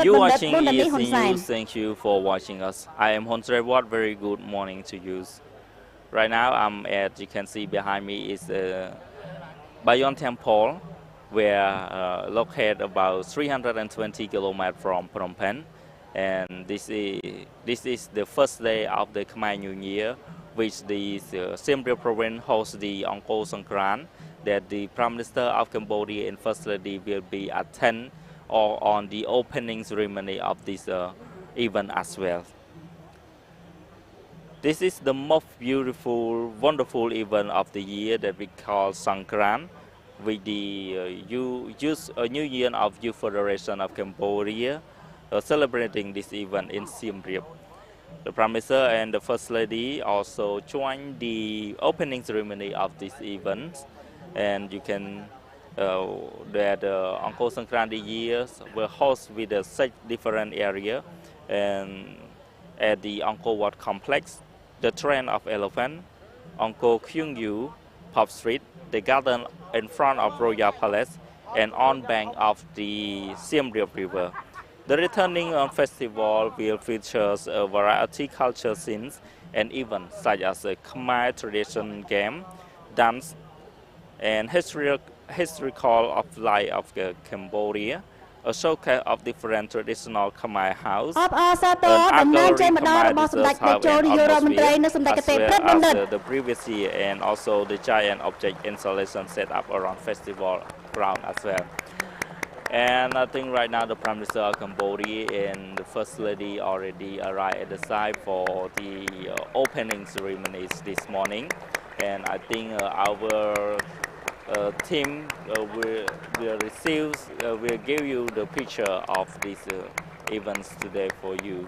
You watching ESCU, thank you for watching us. I am Honsrewat, very good morning to you. Right now I'm at, you can see behind me is Bayon Temple, where located about 320 kilometers from Phnom Penh. And this is the first day of the Khmer New Year, which the Siem Reap province hosts the Angkor Songkran, that the Prime Minister of Cambodia and First Lady will be attend or on the opening ceremony of this event as well. This is the most beautiful, wonderful event of the year that we call Songkran, with the New Year of Youth Federation of Cambodia celebrating this event in Siem Reap. The Prime Minister and the First Lady also joined the opening ceremony of this event, and you can that Angkor Songkran this year will host with a 6 different area, and at the Angkor Wat complex, the Train of Elephant, Angkor Kyung Yu, Pop Street, the garden in front of Royal Palace, and on bank of the Siem Reap River. The returning festival will feature a variety culture scenes and events such as a Khmer tradition game, dance, and historical of life of Cambodia, a showcase of different traditional Khmer house, and the previous year, and also the giant object installation set up around festival ground as well. And I think right now the Prime Minister of Cambodia and the First Lady already arrived at the site for the opening ceremonies this morning. And I think our team will give you the picture of these events today for you.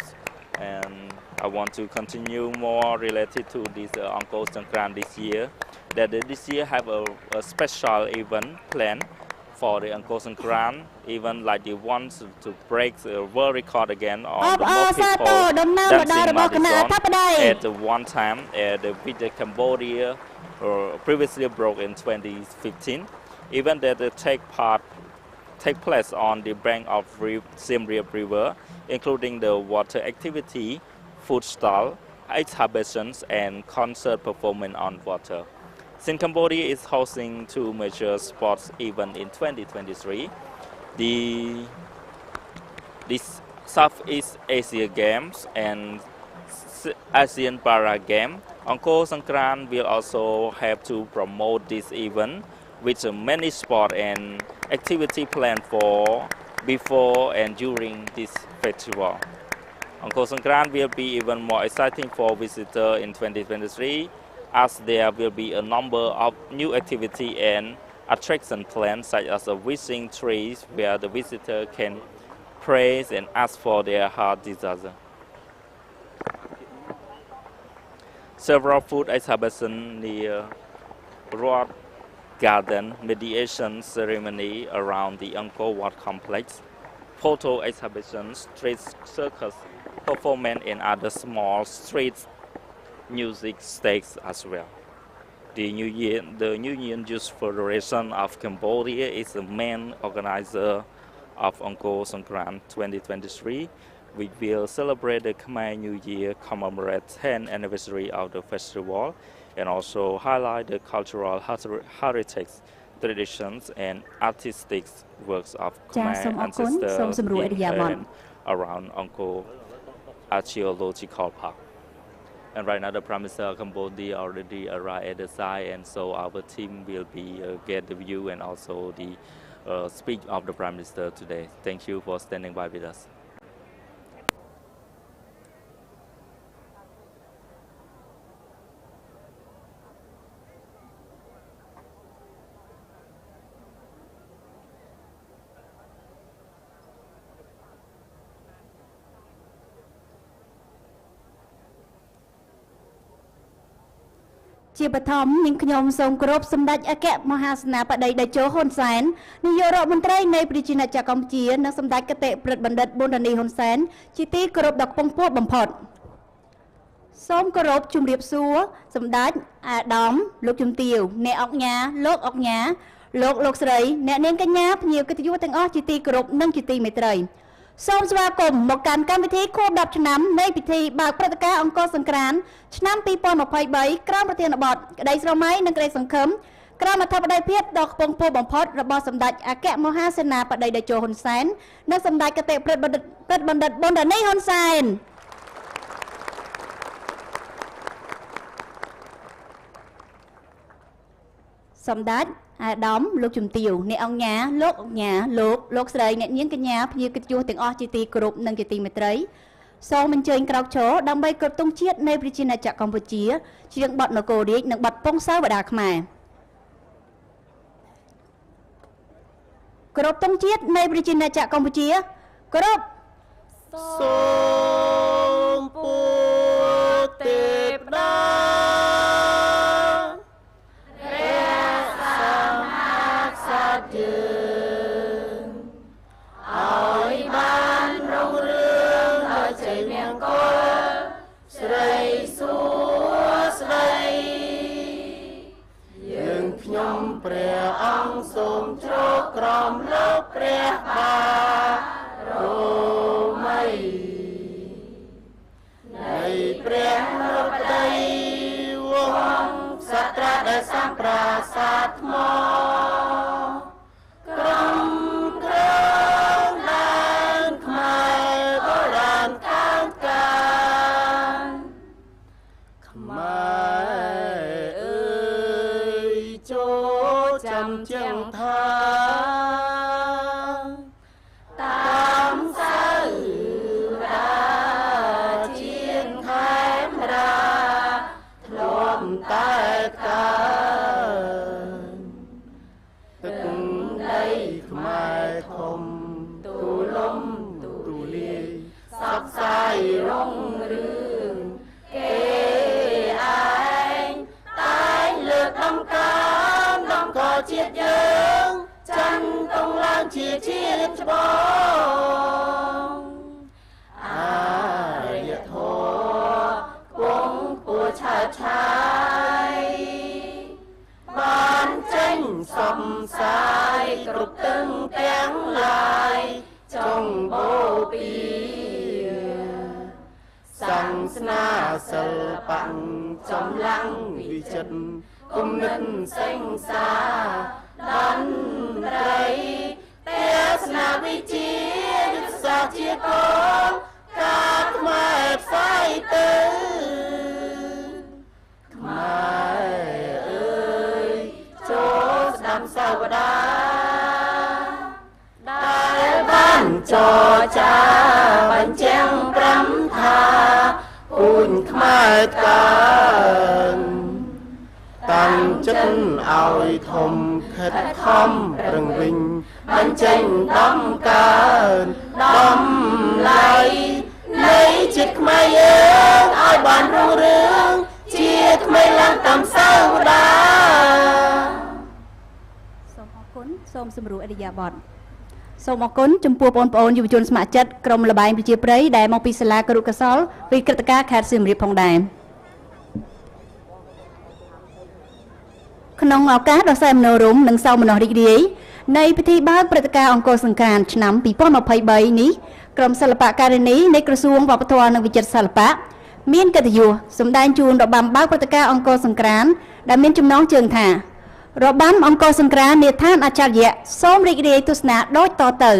And I want to continue more related to this Angkor Songkran this year. That this year have a special event planned for the Angkor Songkran, even like the ones to break the world record again on the most people dancing marathon at one time at the Visit Cambodia, previously broke in 2015. Even that take place on the bank of Siem Reap River, including the water activity, food stall, exhibitions, and concert performance on water. Since Cambodia is hosting 2 major sports events in 2023, the Southeast Asia Games and Asian Para Games, Angkor Songkran will also have to promote this event with many sport and activity planned for before and during this festival. Angkor Songkran will be even more exciting for visitors in 2023, as there will be a number of new activity and attraction plans, such as a wishing trees where the visitor can pray and ask for their heart desire. Several food exhibitions near Road Garden, mediation ceremony around the Angkor Wat complex, photo exhibitions, street circus performance, and other small street music stakes as well. The New Year Youth Federation of Cambodia is the main organizer of Angkor Songkran 2023, which will celebrate the Khmer New Year, commemorate 10th anniversary of the festival, and also highlight the cultural heritage, traditions, and artistic works of Khmer ancestors in and around Angkor Archaeological Park. And right now the Prime Minister of Cambodia already arrived at the site, and so our team will be get the view and also the speech of the Prime Minister today. Thank you for standing by with us. Chia bát thom nhưng nhom sông crop sâm đạch ác kẹp mahasana bát đầy đầy chỗ hôn sán, ni yoro môn trai này Prichina Chakam chia năng sâm đạch cái tệ bật bandit bondani hôn sán, chi ti crop đặc phong phốt bầm phật. Sông crop chum điệp xúa sâm đạch đóm lục chum tiêu nè ọc nhá lục sấy nè nên cái nháp nhiều cái tiêu tăng ó chi ti crop nâng chi ti mệt trời. សូមស្វាគមន៍មកកាន់កម្មវិធីខួប10ឆ្នាំនៃពិធីបើកព្រឹត្តិការណ៍អង្គរសង្ក្រាន្តឆ្នាំ2023ក្រោមប្រធានបទក្តីស្រមៃនិងក្តីសង្ឃឹមក្រោមអធិបតេយ្យភាពដ៏ខ្ពង់ខ្ពស់បំផុតរបស់សម្ដេចអគ្គមហាសេនាបតីតេជោហ៊ុនសែននិងសម្ដេចគតិព្រឹទ្ធបណ្ឌិតប៊ុនរ៉ានីហ៊ុនសែនសម្ដេចអាដាមលោកជំទាវអ្នកអង្គញាលោកអង្គញាលោកស្រីអ្នកនាងកញ្ញាភ្ញៀវកិត្តិយសទាំងអស់ជាទីគោរពនិងជាទីមេត្រីសូមអញ្ជើញក្រោកឈរដើម្បីគោរពទង់ជាតិនៃប្រជាណាចក្រកម្ពុជាជាងបទនគររាជនិងបទពងសាវតាខ្មែរគោរពទង់ជាតិនៃប្រជាណាចក្រកម្ពុជាគោរពសូមពុទ្ធទេពតាព្រះអង្គសូមជ្រកក្រំលើព្រះបារមីនៃព្រះនរោត្តមវង្សក្រាដែលសម្ប្រាសាទថ្មក្រុមក្រងដែនខ្មែរបុរាណកាលការខ្មែរចាំជាងថាតាមសៅរាជាខេមរាធ្លាប់តែទឹកដីខ្មែរធំទូលំទូលាយសព្វសាយរុងរឿងគេឯងតែងលើកដំកើក៏ជាតិយើងចាន់តុងឡើងជាជាតិច្បងអារ្យធម៌គង់ពួរឆើតឆាយបានចេញសំសាយគ្រប់ទឹងទាំងឡាយចង់បូពីសង្ឃស្នាសិល្បៈចំឡាំងវិចិត្រគុំនិតសេងសាតន្ត្រីទេសនាវិជ្ជាយុទ្ធសាស្ត្រជាកងការខ្មែរផ្សាយទៅខ្មែរអើយចូលស្ដាប់សាវតាដែលបានចរចាបញ្ចាំង5ថាពូនខ្មែរកើនតាំងចិត្តឲ្យធំខិតខំប្រឹងវិញបញ្ចេញដំកើនដំឡៃនៃជាតិខ្មែរយើងឲ្យបានរុងរឿងជាថ្មីឡើងតាមសាវតាសូមអរគុណសូមសម្រួលអរិយាប័ត្រសូមអរគុណចំពោះបងប្អូនយុវជនស្ម័គ្រចិត្តក្រុមលបែងប្រជាប្រិយដែលមកពីសាលាគរុកសលវិក្រិតការខេត្តសៀមរាបផងដែរក្នុងឱកាសដ៏សែនមនោរម្យនិងសោមនស្សរីករាយនៃពិធីបើកព្រឹត្តិការណ៍អង្គរសង្ក្រាន្តឆ្នាំ2023នេះក្រុមសិល្បការិនីនៃក្រសួងវប្បធម៌និងវិចិត្រសិល្បៈមានកិត្តិយសសម្ដែងជូនរបាំបើកព្រឹត្តិការណ៍អង្គរសង្ក្រាន្តដែលមានចំណងជើងថារបាំអង្គរសង្ក្រាន្តនាឋានអាចារ្យសូមរីករាយទស្សនាដូចតទៅ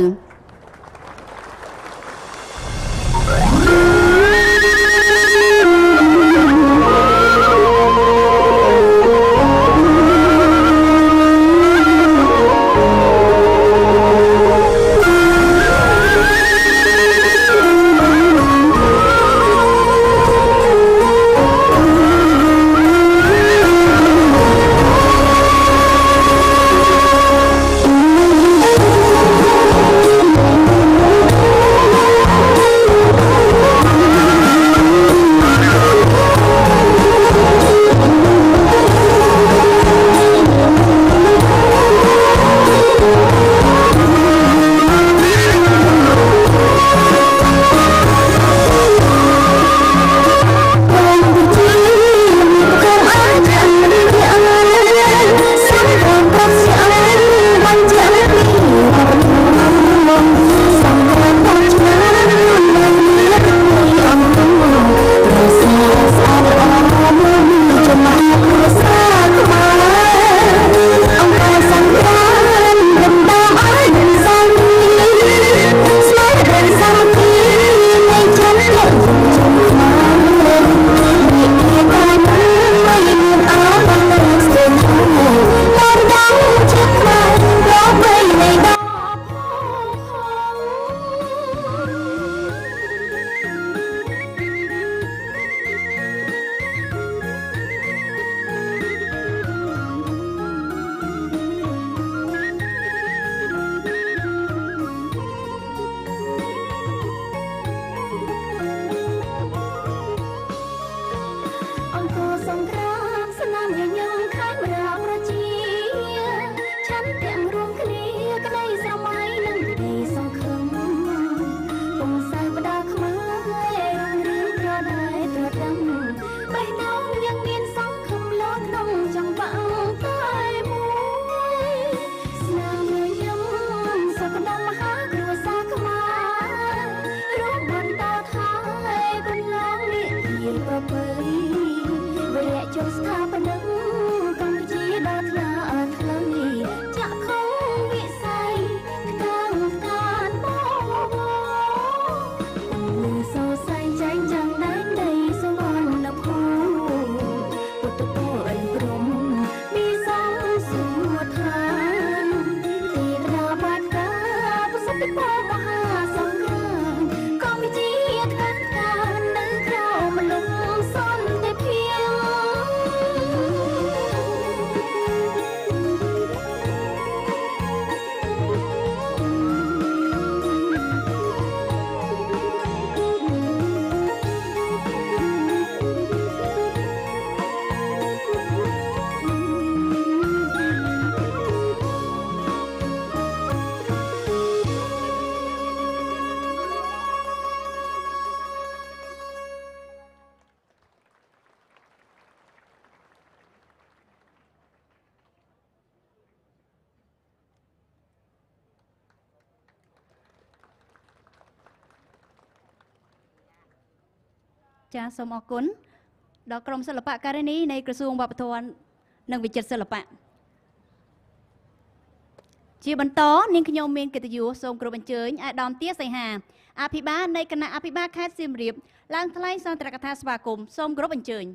ចាសូមអរគុណដល់ក្រុមសិល្បៈការិនីនៃក្រសួងវប្បធម៌និងវិចិត្រសិល្បៈជាបន្តនាងខ្ញុំមានកិត្តិយសសូមគោរពអញ្ជើញអាដាមទាសីហាអភិបាលនៃគណៈអភិបាលខេត្តសៀមរាបឡើងថ្លែងសន្ទរកថាស្វាគមន៍សូមគោរពអញ្ជើញ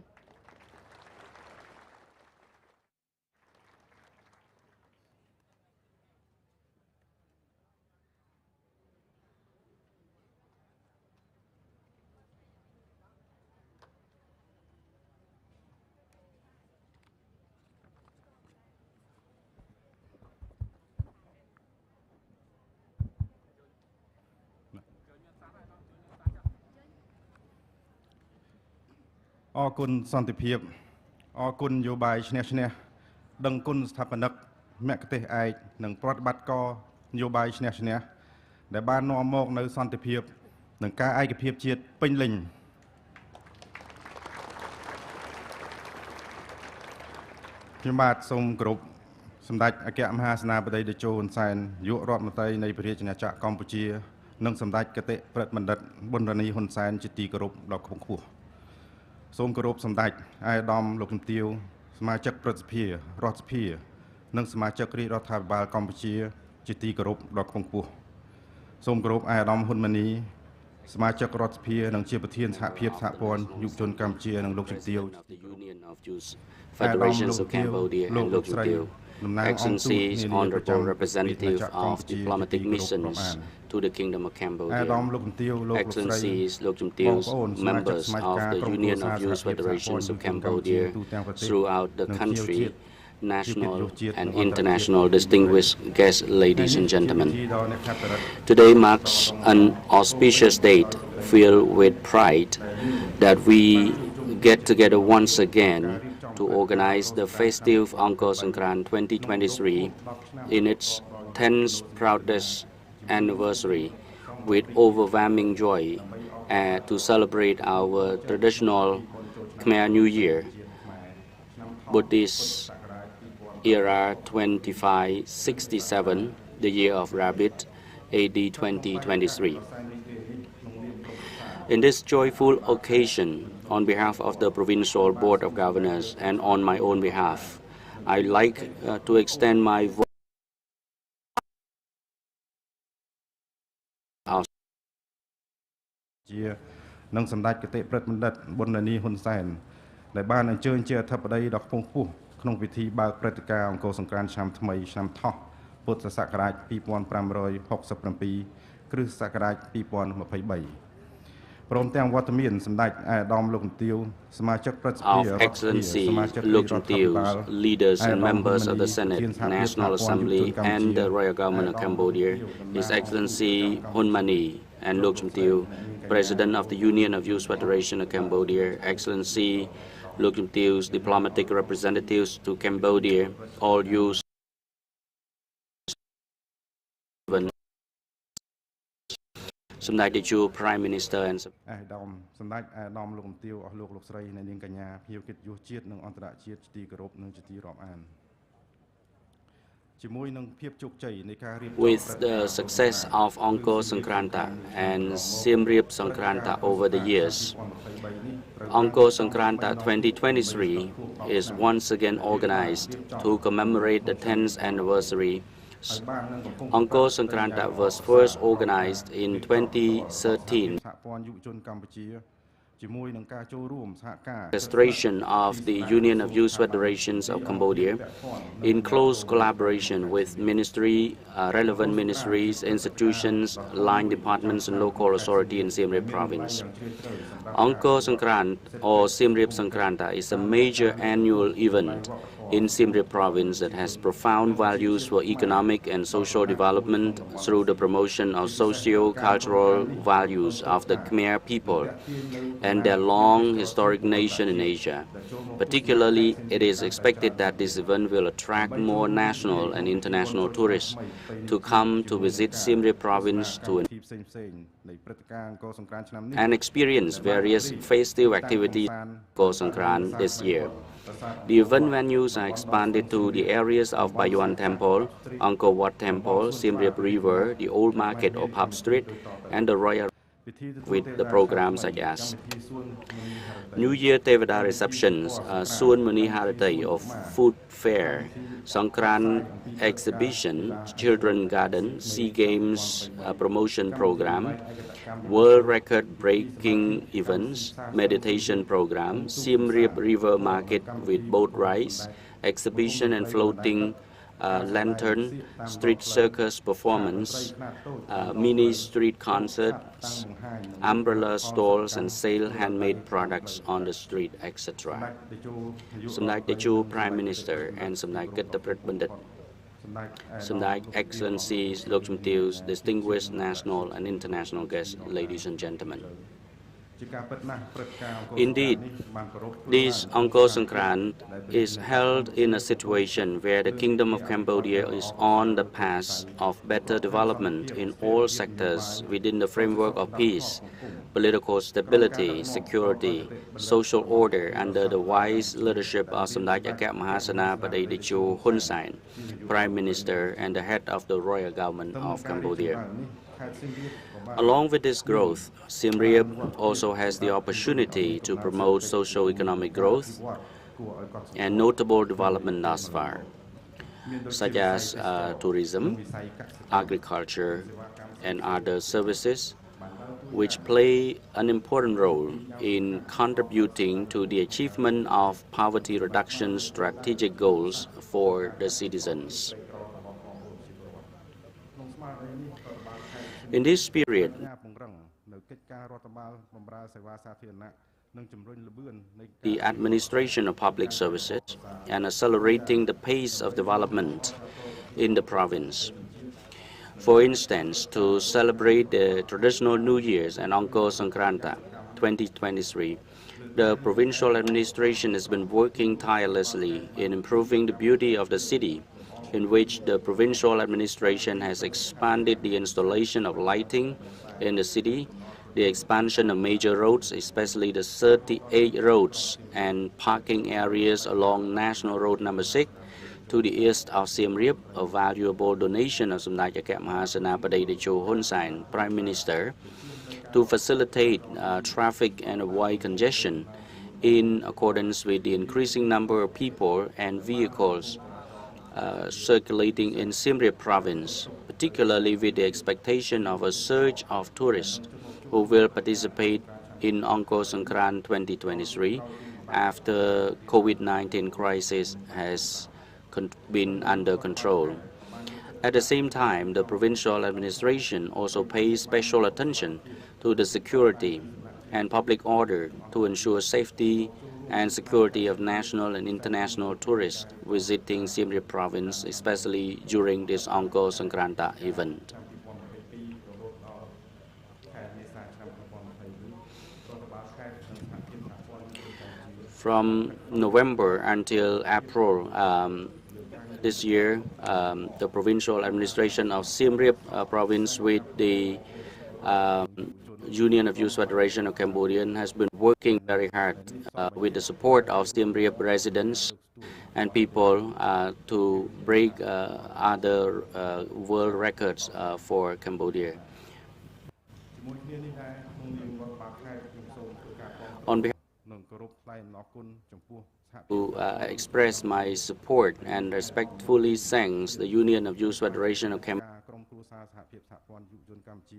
អរគុណសន្តិភាពអរគុណនយោបាយឈ្នះឈ្នះដឹងគុណស្ថាបនិកមគ្គុទ្ទេសក៍ឯកនិងប្រតិបត្តិការនយោបាយឈ្នះឈ្នះដែលបាននាំមកនៅសន្តិភាពនិងការឯកភាពជាតិពេញលេញខ្ញុំបាទសូមគោរពសម្ដេចអគ្គមហាសេនាបតីតេជោហ៊ុនសែននាយករដ្ឋមន្ត្រីនៃព្រះរាជាណាចក្រកម្ពុជានិងសម្ដេចគតិប្រិទ្ធបណ្ឌិតប៊ុនរ៉ានីហ៊ុនសែនជាទីគោរពដ៏ខ្ពង់ខ្ពស់សូមគោរពសម្ដេចអាយដាមលោកជំទាវសមាជិកព្រឹទ្ធសភារដ្ឋសភានិងសមាជិករាជរដ្ឋាភិបាលកម្ពុជាជាទីគោរពដ៏ខ្ពង់ខ្ពស់សូមគោរពអាយដាមហ៊ុនម៉ាណីសមាជិករដ្ឋសភានិងជាប្រធានសហភាពសហព័ន្ធយុវជនកម្ពុជានិងលោកជំទាវ Federations of Cambodia and Lok Chumtiew, Excellencies, Honorable Representative of Diplomatic Missions to the Kingdom of Cambodia, Excellencies, Lok Chumtiew, members of the Union of Youth Federations of Cambodia throughout the country, national and international distinguished guests, ladies and gentlemen. Today marks an auspicious date filled with pride that we get together once again to organize the festive Angkor Sangkran 2023 in its 10th proudest anniversary with overwhelming joy to celebrate our traditional Khmer New Year, Buddhist era 2567, the year of Rabbit, AD 2023. In this joyful occasion, on behalf of the Provincial Board of Governors and on my own behalf, I'd like to extend my voice ជានិងសម្ដេចគតិប្រិទ្ធបណ្ឌិតប៊ុនរ៉ានីហ៊ុនសែនដែលបានអញ្ជើញជាអធិបតីដ៏ខ្ពង់ខ្ពស់ក្នុងពិធីបើកព្រឹត្តិការណ៍អង្គរសង្ក្រាន្តឆ្នាំថ្មីឆ្នាំថោះពុទ្ធសករាជ2567គ្រិស្តសករាជ2023 ព្រមទាំងវត្តមានសម្ដេចអាដាមលោកជំទាវសមាជិកព្រឹទ្ធសភា of Excellency Lok Chumtiew, leaders and members of the Senate, National Assembly and the Royal Government of Cambodia, His Excellency Hun Mani and Lok Chumtiew, President of the Union of Youth Federation of Cambodia, Excellency Lok Chumtiew's diplomatic representatives to Cambodia, all youth Samdech Techo, Prime Minister and សម្ដេចអាដាមលោកជំទាវអស់លោកលោកស្រីអ្នកនាងកញ្ញាភ្ញៀវកិត្តិយសជាតិនិងអន្តរជាតិជាទីគោរពនិងជាទីរាប់អាន With the success of Angkor Sangkranta and Siem Reap Sangkranta over the years, Angkor Sangkranta 2023 is once again organized to commemorate the 10th anniversary. Angkor Sangkranta was first organized in 2013. Registration of the Union of Youth Federations of Cambodia in close collaboration with relevant ministries, institutions, line departments and local authority in Siem Reap province. Angkor Sangkrant or Siem Reap Sangkranta is a major annual event in Siem Reap province that has profound values for economic and social development through the promotion of socio-cultural values of the Khmer people and their long historic nation in Asia. Particularly, it is expected that this event will attract more national and international tourists to come to visit Siem Reap province and experience various festive activities in Angkor Sangkran this year. The event venues are expanded to the areas of Bayuan Temple, Angkor Wat Temple, Siem Reap River, the Old Market or Pub Street, and the Royal with the programs such as New Year Tevada receptions, Suan Muni Haratai of food fair, Songkran exhibition, children garden, SEA Games promotion program, world record breaking events, meditation program, Siem Reap River Market with boat rides, exhibition and floating lantern, street circus performance, mini street concerts, umbrella stalls and sale handmade products on the street, etc. Samdech Techo Prime Minister and Samdech Kittaprit Bandit, Samdech Excellencies, Lok Chumtius, distinguished national and international guests, ladies and gentlemen. Indeed, this Angkor Songkran is held in a situation where the Kingdom of Cambodia is on the path of better development in all sectors within the framework of peace, political stability, security, social order under the wise leadership of Samdech Akek Mahasana Padei Techo Hun Sen, Prime Minister and the head of the royal government of Cambodia. Along with this growth, Siem Reap also has the opportunity to promote socio-economic growth and notable development thus far, such as tourism, agriculture, and other services, which play an important role in contributing to the achievement of poverty reduction strategic goals for the citizens. In this period, the administration of public services and accelerating the pace of development in the province. For instance, to celebrate the traditional New Year's and Angkor Songkranta 2023, the provincial administration has been working tirelessly in improving the beauty of the city, in which the provincial administration has expanded the installation of lighting in the city, the expansion of major roads, especially the 38 roads and parking areas along National Road number 6 to the east of Siem Reap, a valuable donation of Samdech Akek Mahasana Padei Techo Hun Sen, Prime Minister, to facilitate traffic and avoid congestion in accordance with the increasing number of people and vehicles circulating in Siem Reap province, particularly with the expectation of a surge of tourists who will participate in Angkor Songkran 2023 after COVID-19 crisis has been under control. At the same time, the provincial administration also pays special attention to the security and public order to ensure safety and security of national and international tourists visiting Siem Reap province, especially during this Angkor Songkranta event. From November until April this year, the provincial administration of Siem Reap province with the Union of Youth Federation of Cambodian has been working very hard with the support of Siem Reap residents and people to break other world records for Cambodia. On behalf to express my support and respectfully thanks the Union of Youth Federation of Cambodia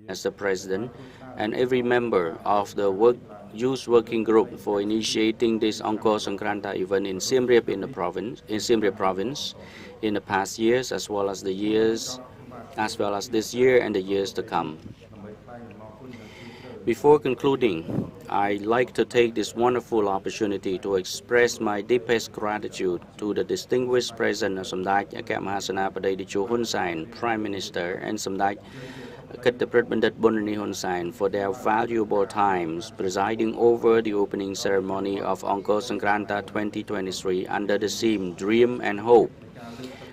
as the president and every member of the youth working group for initiating this Angkor Songkranta event in Siem Reap province in the past years, as well as this year and the years to come. Before concluding, I'd like to take this wonderful opportunity to express my deepest gratitude to the distinguished President of Samdech Akek Mahasana Padei Techo Hun Sen, Prime Minister, and Samdech Kittaprit Bandit Bonnrani Hun Sen for their valuable times presiding over the opening ceremony of Angkor Songkranta 2023 under the theme Dream and Hope.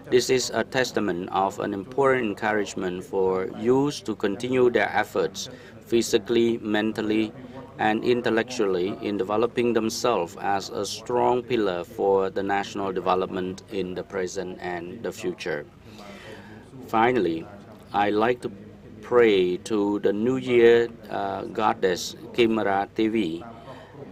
This is a testament of an important encouragement for youth to continue their efforts physically, mentally, and intellectually in developing themselves as a strong pillar for the national development in the present and the future. Finally, I'd like to pray to the New Year goddess Kimara Devi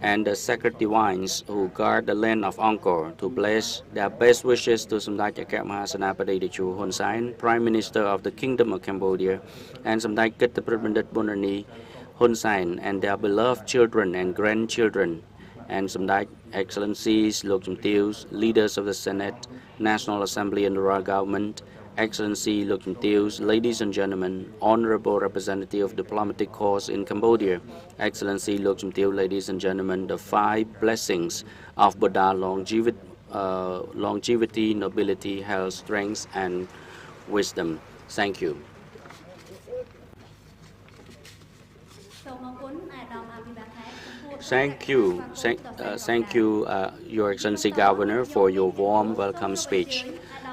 and the sacred divines who guard the land of Angkor to bless their best wishes to Samdech Akek Mahasenapadei Techo Hun Sen, Prime Minister of the Kingdom of Cambodia, and Samdech Kittaprit Bandit Bondrani Hun Sen and their beloved children and grandchildren, and Samdech Excellencies, Lok Chum Tews, leaders of the Senate, National Assembly and the Royal Government, Excellency Lok Chum Tews, ladies and gentlemen, honorable representative of diplomatic corps in Cambodia, Excellency Lok Chum Tews, ladies and gentlemen, the 5 blessings of Buddha longevity, nobility, health, strength, and wisdom. Thank you. Thank you, Your Excellency Governor, for your warm welcome speech.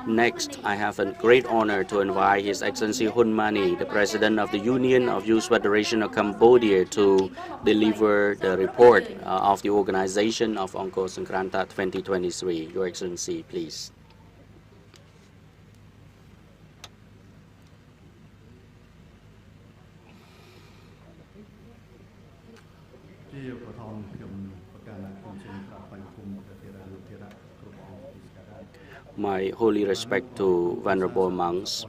Next, I have a great honor to invite His Excellency Hun Mani, the President of the Union of Youth Federation of Cambodia, to deliver the report of the organization of Angkor Songkrantat 2023. Your Excellency, please. My holy respect to Venerable monks.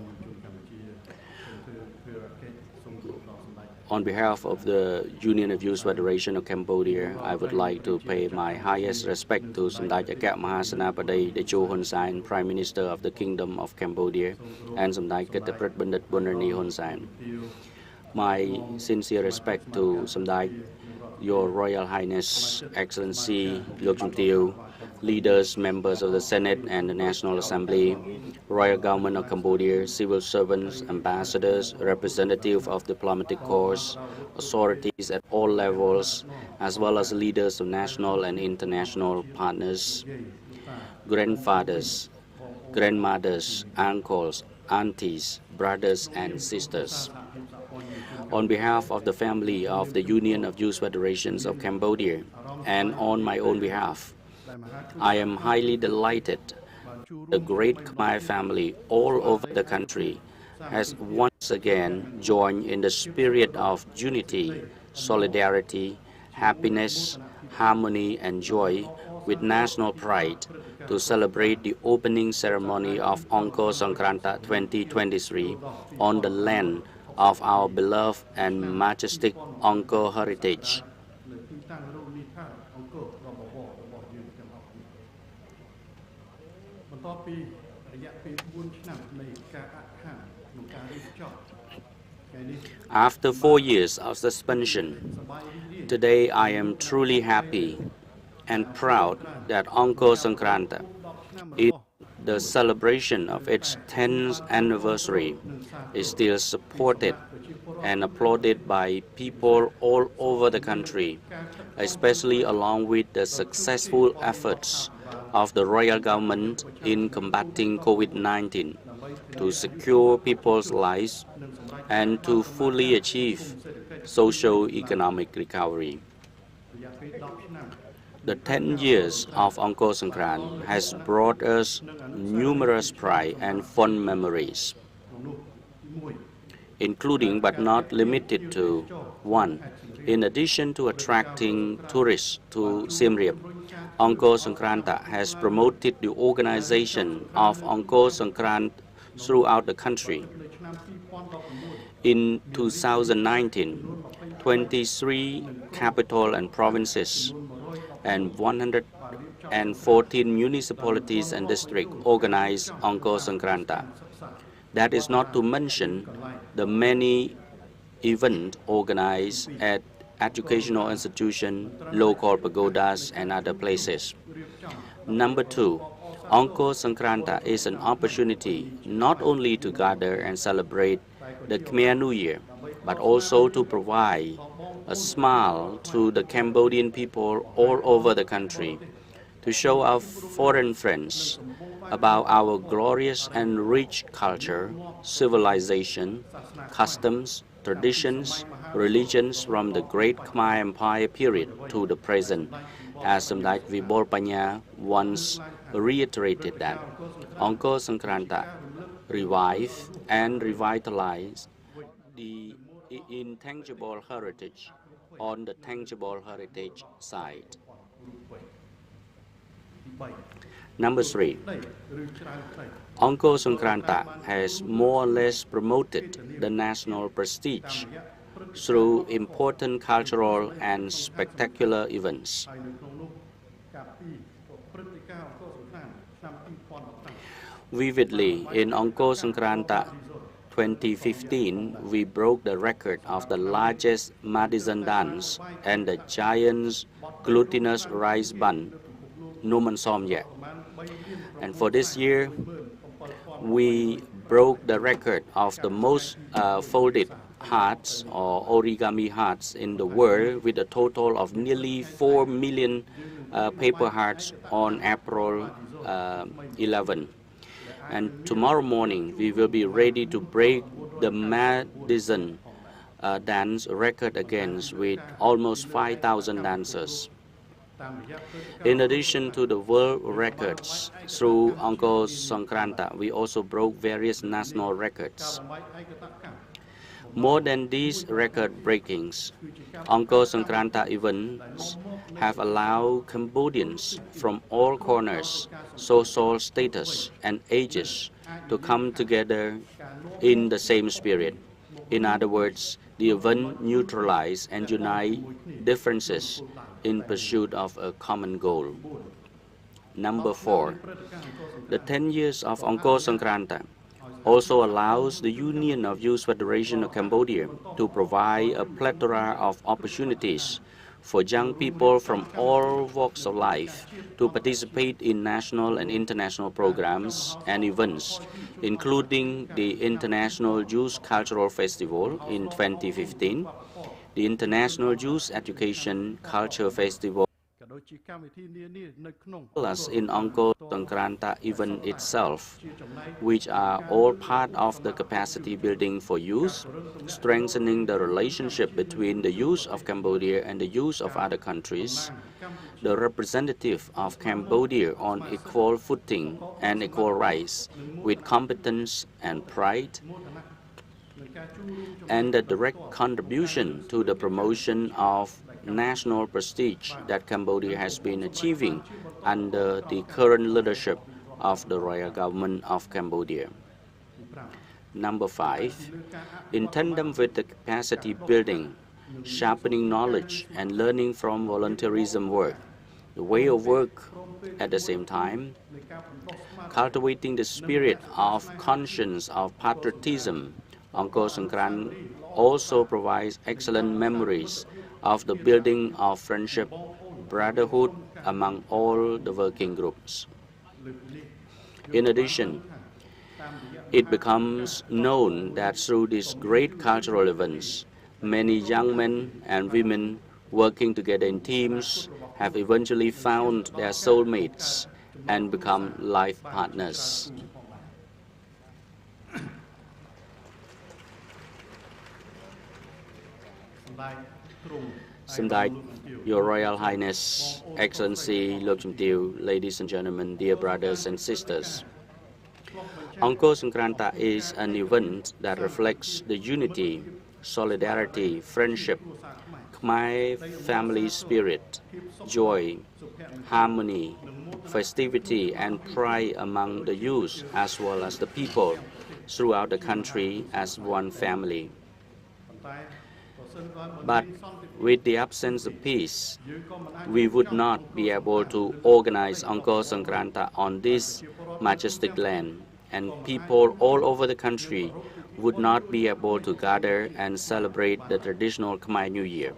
On behalf of the Union of Youth Federation of Cambodia, I would like to pay my highest respect to Samdech Akek Mahasenapadei Techo Hun Sen, Prime Minister of the Kingdom of Cambodia, and Samdech Kittaprit Bandit Bondrani Hun Sen. My sincere respect to Samdech, Your Royal Highness, Excellency Lok Chum Tews, leaders, members of the Senate and the National Assembly, Royal Government of Cambodia, civil servants, ambassadors, representatives of diplomatic corps, authorities at all levels, as well as leaders of national and international partners, grandfathers, grandmothers, uncles, aunties, brothers and sisters. On behalf of the family of the Union of Youth Federations of Cambodia and on my own behalf, I am highly delighted the great Khmer family all over the country has once again joined in the spirit of unity, solidarity, happiness, harmony, and joy with national pride to celebrate the opening ceremony of Angkor Songkrantat 2023 on the land of our beloved and majestic Angkor heritage. After 4 years of suspension, today I am truly happy and proud that Angkor Songkrantat, in the celebration of its 10th anniversary, is still supported and applauded by people all over the country, especially along with the successful efforts of the royal government in combating COVID-19 to secure people's lives and to fully achieve socio-economic recovery. The 10 years of Angkor Songkran has brought us numerous pride and fond memories, including but not limited to: 1. In addition to attracting tourists to Siem Reap, Angkor Songkrantat has promoted the organization of Angkor Songkran throughout the country. In 2019, 23 capital and provinces and 114 municipalities and districts organized Angkor Songkrantat. That is not to mention the many events organized at educational institutions, local pagodas, and other places. Number 2, Angkor Songkrantat is an opportunity not only to gather and celebrate the Khmer New Year, but also to provide a smile to the Cambodian people all over the country, to show our foreign friends about our glorious and rich culture, civilization, customs, traditions, religions from the great Khmer Empire period to the present, as Samdech Vibol Panya once reiterated that Angkor Songkrantat revive and revitalize the intangible heritage on the tangible heritage side. Number 3, Angkor Songkranta has more or less promoted the national prestige through important cultural and spectacular events. Vividly, in Angkor Songkranta 2015, we broke the record of the largest Madison dance and the giant glutinous rice bun, Numan Somye. And for this year, we broke the record of the most folded hearts or origami hearts in the world with a total of nearly 4 million paper hearts on April 11. And tomorrow morning, we will be ready to break the Madison dance record again with almost 5,000 dancers. In addition to the world records, through Angkor Songkranta, we also broke various national records. More than these record breakings, Angkor Songkranta events have allowed Cambodians from all corners, social status, and ages to come together in the same spirit. In other words, the event neutralize and unite differences in pursuit of a common goal. Number 4, the 10 years of Angkor Songkranta also allows the Union of Youth Federation of Cambodia to provide a plethora of opportunities for young people from all walks of life to participate in national and international programs and events, including the International Youth Cultural Festival in 2015, the International Youth Education Culture Festival, plus in Angkor Songkranta event itself, which are all part of the capacity building for youth, strengthening the relationship between the youth of Cambodia and the youth of other countries, the representative of Cambodia on equal footing and equal rights with competence and pride, and the direct contribution to the promotion of national prestige that Cambodia has been achieving under the current leadership of the Royal Government of Cambodia. Number 5, in tandem with the capacity building, sharpening knowledge and learning from volunteerism work, the way of work at the same time, cultivating the spirit of conscience of patriotism, Angkor Songkranta also provides excellent memories of the building of friendship, brotherhood among all the working groups. In addition, it becomes known that through these great cultural events, many young men and women working together in teams have eventually found their soulmates and become life partners. Samdai, Your Royal Highness, Excellency Lok Chum Teu, ladies and gentlemen, dear brothers and sisters. Angkor Songkranta is an event that reflects the unity, solidarity, friendship, Khmer family spirit, joy, harmony, festivity, and pride among the youth as well as the people throughout the country as one family. But with the absence of peace, we would not be able to organize Angkor Songkranta on this majestic land, and people all over the country would not be able to gather and celebrate the traditional Khmer New Year.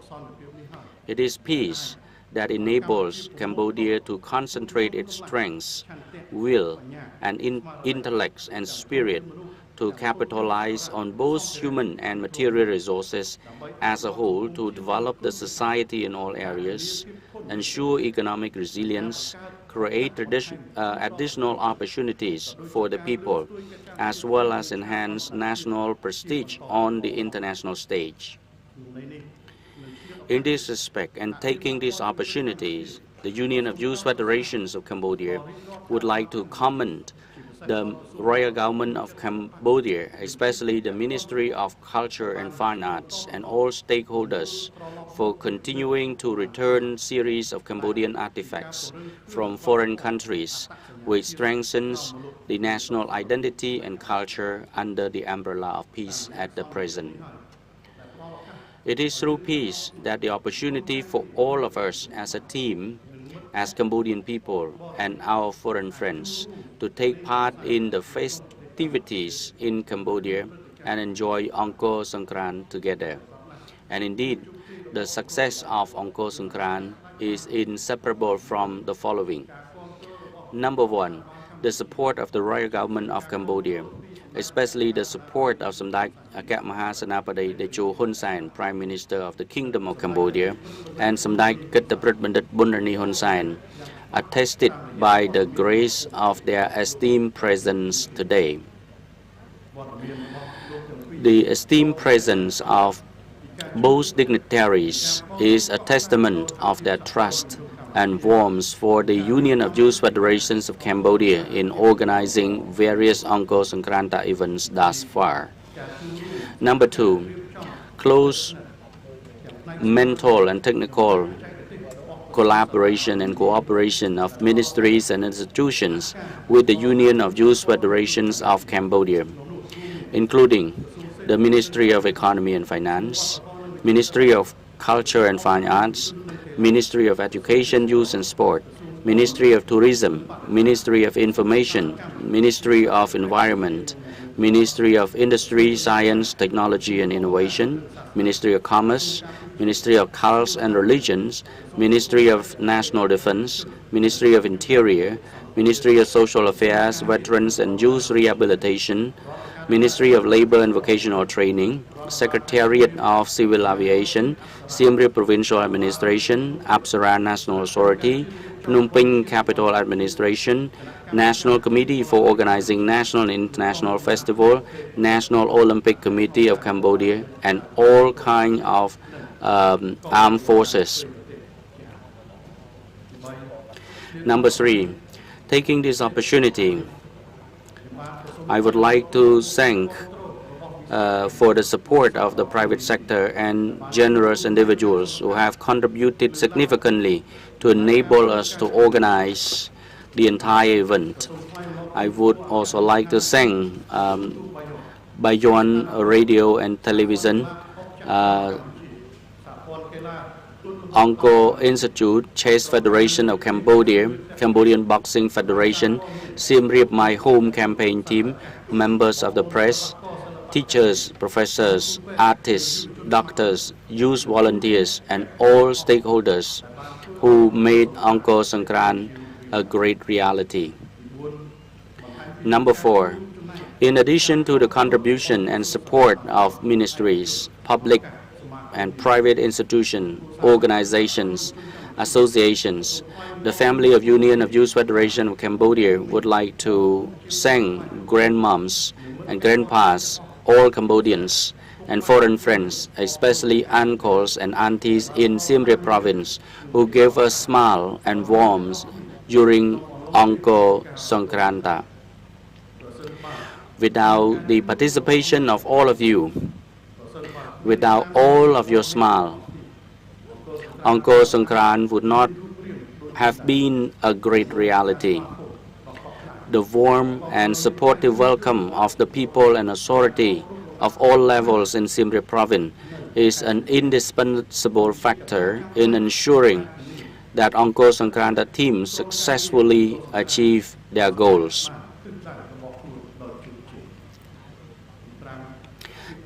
It is peace that enables Cambodia to concentrate its strengths, will, and intellect and spirit to capitalize on both human and material resources as a whole to develop the society in all areas, ensure economic resilience, create additional opportunities for the people, as well as enhance national prestige on the international stage. In this respect, and taking these opportunities, the Union of Youth Federations of Cambodia would like to comment the Royal Government of Cambodia, especially the Ministry of Culture and Fine Arts, and all stakeholders for continuing to return series of Cambodian artifacts from foreign countries, which strengthens the national identity and culture under the umbrella of peace at the present. It is through peace that the opportunity for all of us as a team, as Cambodian people and our foreign friends, to take part in the festivities in Cambodia and enjoy Angkor Songkran together. And indeed, the success of Angkor Songkran is inseparable from the following. Number one, the support of the Royal Government of Cambodia, especially the support of Samdech Akek Mahasenapadei Techo Hun Sen, Prime Minister of the Kingdom of Cambodia, and Samdech Kittaprit Bandit Bundani Hun Sen, attested by the grace of their esteemed presence today. The esteemed presence of both dignitaries is a testament of their trust and warmth for the Union of Jewish Federations of Cambodia in organizing various Angkor Songkranta events thus far. Number two, close mental and technical collaboration and cooperation of ministries and institutions with the Union of Jewish Federations of Cambodia, including the Ministry of Economy and Finance, Ministry of Culture and Fine Arts, Ministry of Education, Youth and Sport, Ministry of Tourism, Ministry of Information, Ministry of Environment, Ministry of Industry, Science, Technology and Innovation, Ministry of Commerce, Ministry of Cults and Religions, Ministry of National Defense, Ministry of Interior, Ministry of Social Affairs, Veterans and Youth Rehabilitation, Ministry of Labor and Vocational Training, Secretariat of Civil Aviation, Siem Reap Provincial Administration, Apsara National Authority, Phnom Penh Capital Administration, National Committee for Organizing National and International Festival, National Olympic Committee of Cambodia, and all kinds of armed forces. Number three, taking this opportunity, I would like to thank for the support of the private sector and generous individuals who have contributed significantly to enable us to organize the entire event. I would also like to thank Bayon Radio and Television, Angkor Institute, Chess Federation of Cambodia, Cambodian Boxing Federation, Siem Reap My Home campaign team, members of the press, teachers, professors, artists, doctors, youth volunteers, and all stakeholders who made Angkor Songkran a great reality. Number four, in addition to the contribution and support of ministries, public and private institutions, organizations, associations, the family of Union of Jewish Federation of Cambodia would like to thank grandmoms and grandpas, all Cambodians and foreign friends, especially uncles and aunties in Siem Reap province, who gave us smile and warmth during Angkor Songkranta. Without the participation of all of you, without all of your smile, Angkor Songkran would not have been a great reality. The warm and supportive welcome of the people and authority of all levels in Siem Reap province is an indispensable factor in ensuring that Angkor Songkranta team successfully achieve their goals.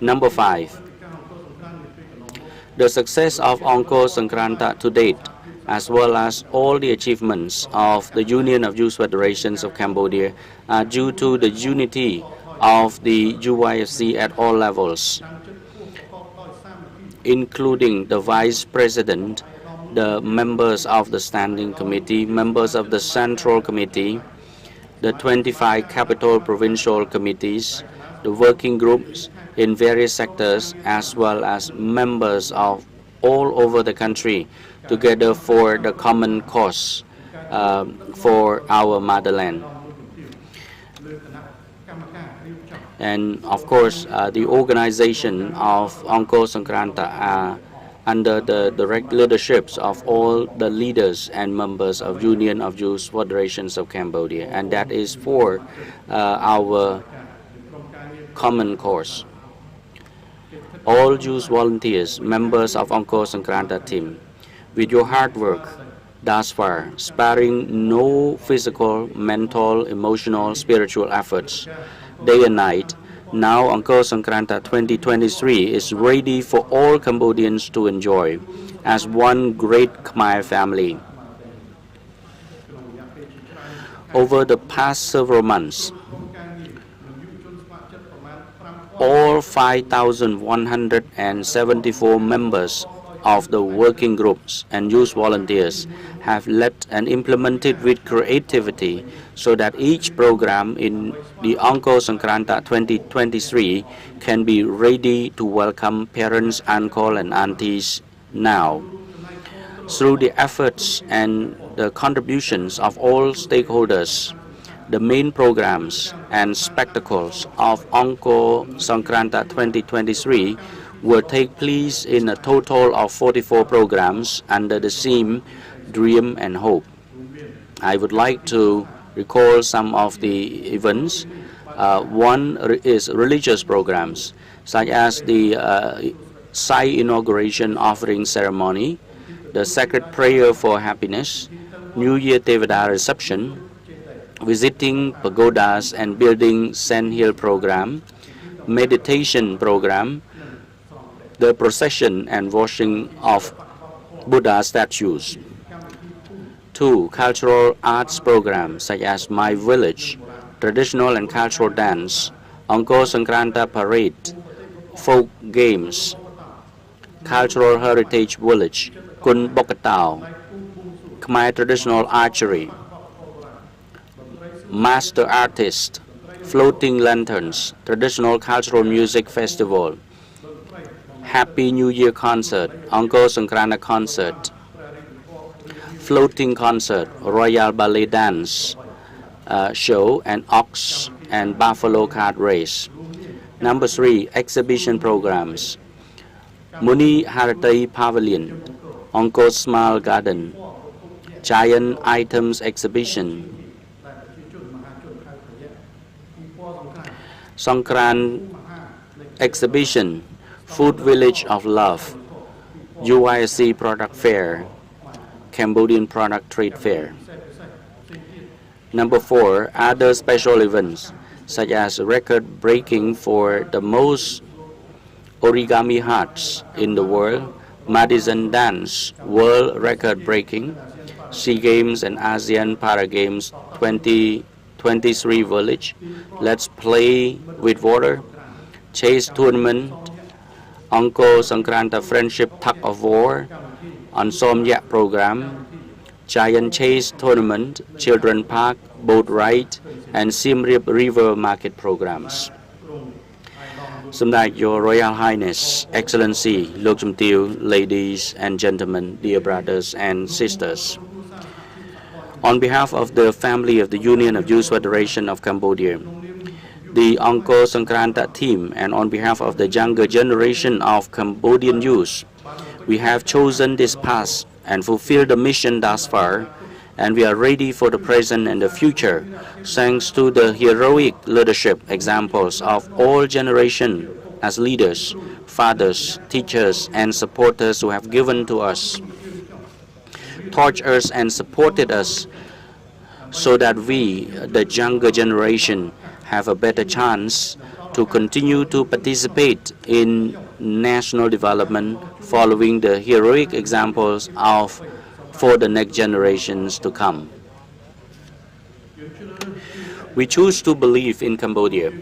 Number five, the success of Angkor Songkranta to date, as well as all the achievements of the Union of Jewish Federations of Cambodia, are due to the unity of the UYFC at all levels, including the Vice President, the members of the Standing Committee, members of the Central Committee, the 25 Capital Provincial Committees, the working groups in various sectors, as well as members of all over the country together for the common cause for our motherland. And of course, the organization of Angkor Songkranta are under the direct leaderships of all the leaders and members of Union of Jews Federations of Cambodia, and that is for our common cause. All Jews volunteers, members of Angkor Songkranta team, with your hard work thus far, sparing no physical, mental, emotional, spiritual efforts, day and night, now Angkor Songkranta 2023 is ready for all Cambodians to enjoy as one great Khmer family. Over the past several months, all 5,174 members of the working groups and youth volunteers have led and implemented with creativity so that each program in the Angkor Songkranta 2023 can be ready to welcome parents, uncles and aunties now. Through the efforts and the contributions of all stakeholders, the main programs and spectacles of Angkor Songkranta 2023 will take place in a total of 44 programs under the theme Dream and Hope. I would like to recall some of the events. One is religious programs, such as the site inauguration offering ceremony, the sacred prayer for happiness, New Year Tevada reception, visiting pagodas and building Sand Hill program, meditation program, the procession and washing of Buddha statues. 2. Cultural arts programs such as My Village, traditional and cultural dance, Angkor Songkranta parade, folk games, cultural heritage village, Kun Bokatao, Khmer traditional archery, master artist, floating lanterns, traditional cultural music festival, Happy New Year concert, Angkor Songkranta concert, floating concert, Royal Ballet dance show, and ox and buffalo cart race. Number 3, exhibition programs, Muni Haratai Pavilion, Angkor Smile Garden, Giant Items Exhibition, Songkran Exhibition, Food Village of Love, UIC Product Fair, Cambodian Product Trade Fair. Number 4, other special events such as record breaking for the most origami hearts in the world, Madison Dance World Record Breaking, SEA Games and ASEAN Para Games 2023 Village, Let's Play with Water, Chase Tournament, Angkor Songkranta Friendship Tug of War, Ansom Yak Program, Giant Chase Tournament, Children Park, Boat Ride, and Siem Reap River Market programs. Somdak Your Royal Highness, Excellency, Lok Chum Tieu, ladies and gentlemen, dear brothers and sisters. On behalf of the family of the Union of Jews Federation of Cambodia, the Angkor Songkranta team, and on behalf of the younger generation of Cambodian youth, we have chosen this path and fulfilled the mission thus far, and we are ready for the present and the future, thanks to the heroic leadership examples of all generations as leaders, fathers, teachers, and supporters who have given to us, taught us and supported us, so that we, the younger generation, have a better chance to continue to participate in national development following the heroic examples for the next generations to come. We choose to believe in Cambodia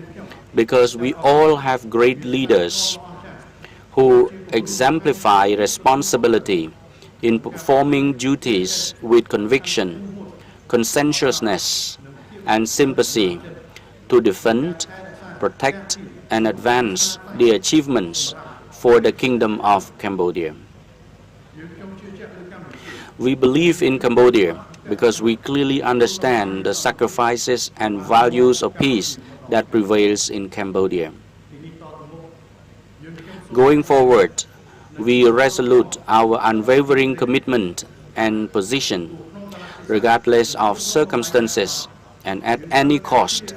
because we all have great leaders who exemplify responsibility in performing duties with conviction, conscientiousness, and sympathy to defend, protect, and advance the achievements for the Kingdom of Cambodia. We believe in Cambodia because we clearly understand the sacrifices and values of peace that prevails in Cambodia. Going forward, we resolute our unwavering commitment and position, regardless of circumstances, and at any cost,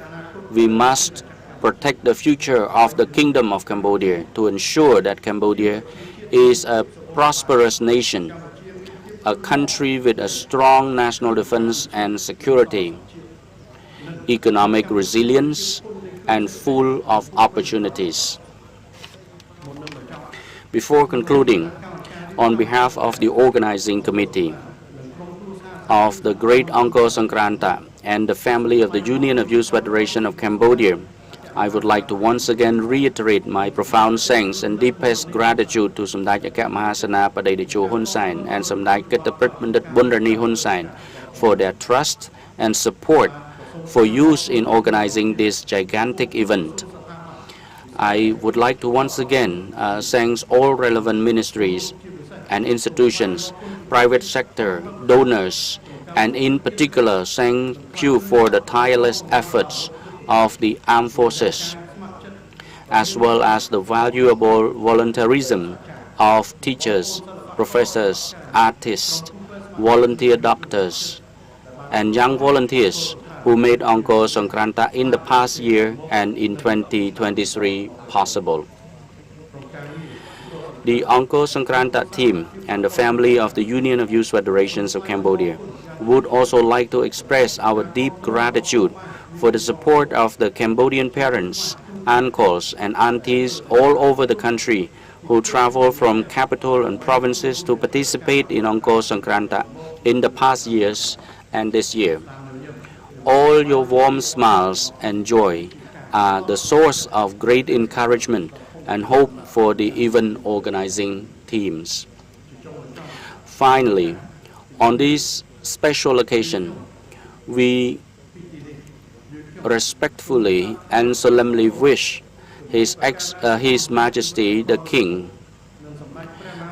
we must protect the future of the Kingdom of Cambodia to ensure that Cambodia is a prosperous nation, a country with a strong national defense and security, economic resilience, and full of opportunities. Before concluding, on behalf of the organizing committee of the Great Angkor Songkranta and the family of the Union of Youth Federation of Cambodia, I would like to once again reiterate my profound thanks and deepest gratitude to Samdech Akek Mahasana Padei Techo Hun Sen and Samdech Kittaprit Bandit Bundarni Hun Sen for their trust and support for use in organizing this gigantic event. I would like to once again thank all relevant ministries and institutions, private sector, donors, and in particular thank you for the tireless efforts of the armed forces, as well as the valuable volunteerism of teachers, professors, artists, volunteer doctors, and young volunteers who made Angkor Songkranta in the past year and in 2023 possible. The Angkor Songkranta team and the family of the Union of Youth Federations of Cambodia would also like to express our deep gratitude for the support of the Cambodian parents, uncles, and aunties all over the country who travel from capital and provinces to participate in Angkor Songkranta in the past years and this year. All your warm smiles and joy are the source of great encouragement and hope for the event organizing teams. Finally, on this special occasion, we respectfully and solemnly wish His Majesty the King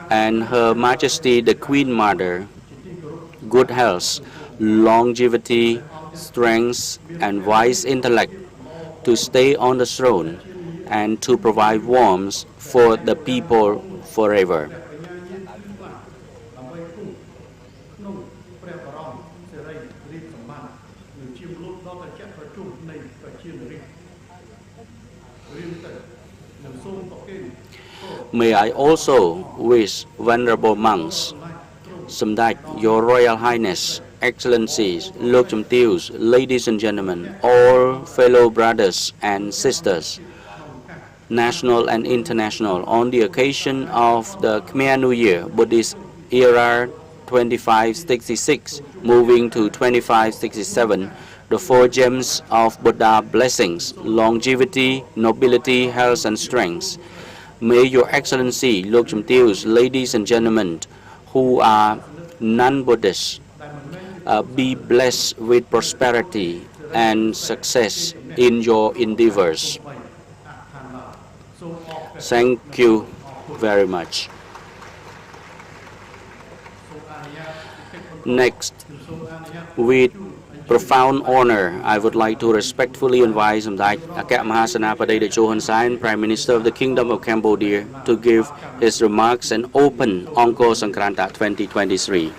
and Her Majesty the Queen Mother good health, longevity, strength, and wise intellect to stay on the throne and to provide warmth for the people forever. May I also wish Venerable Monks, Samdech, Your Royal Highness, Excellencies, Lok Chum Tius, ladies and gentlemen, all fellow brothers and sisters, national and international, on the occasion of the Khmer New Year, Buddhist era 2566, moving to 2567, the four gems of Buddha blessings, longevity, nobility, health, and strength. May Your Excellency, Lok Chum Tius, ladies and gentlemen, who are non-Buddhists, be blessed with prosperity and success in your endeavors. Thank you very much. Next, with profound honor, I would like to respectfully invite Samdech Akek Mahasana Padei Techo Hun Sen, Prime Minister of the Kingdom of Cambodia, to give his remarks and open Angkor Songkranta 2023.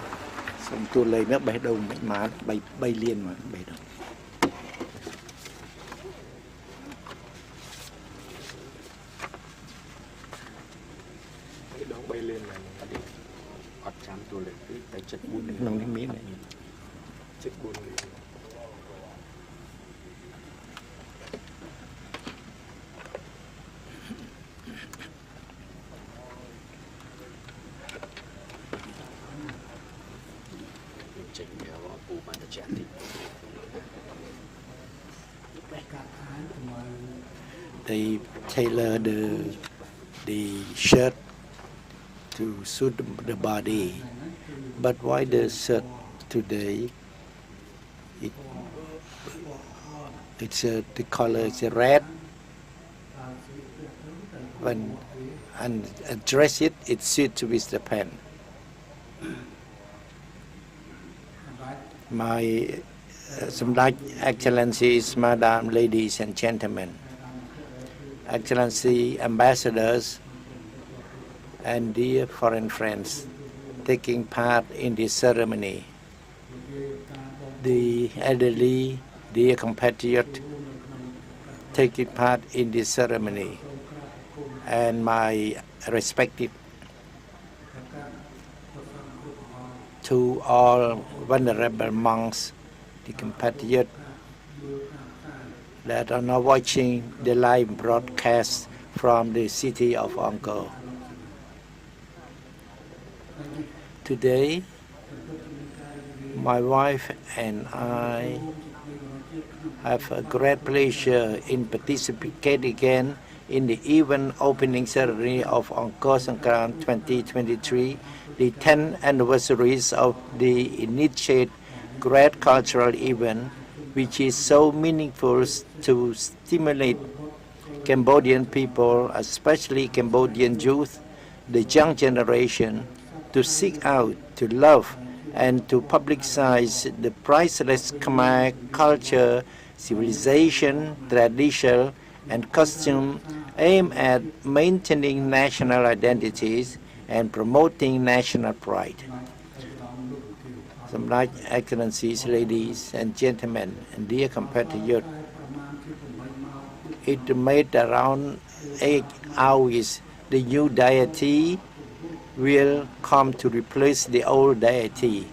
They tailor the shirt to suit the body, but why the shirt today? The color is red. When and dress it suits with the pant. My Samdach Excellencies, Madam, ladies and gentlemen, Excellency ambassadors and dear foreign friends taking part in this ceremony, the elderly, dear compatriots taking part in this ceremony, and my respected to all venerable monks, the compatriots that are now watching the live broadcast from the city of Angkor. Today, my wife and I have a great pleasure in participating again in the event opening ceremony of Angkor Sangkran 2023, the 10th anniversary of the initiated great cultural event, which is so meaningful to stimulate Cambodian people, especially Cambodian youth, the young generation, to seek out, to love, and to publicize the priceless Khmer culture, civilization, tradition, and costume aimed at maintaining national identities and promoting national pride. Some large excellencies, ladies and gentlemen, and dear compatriots, it made around 8 hours the new deity will come to replace the old deity.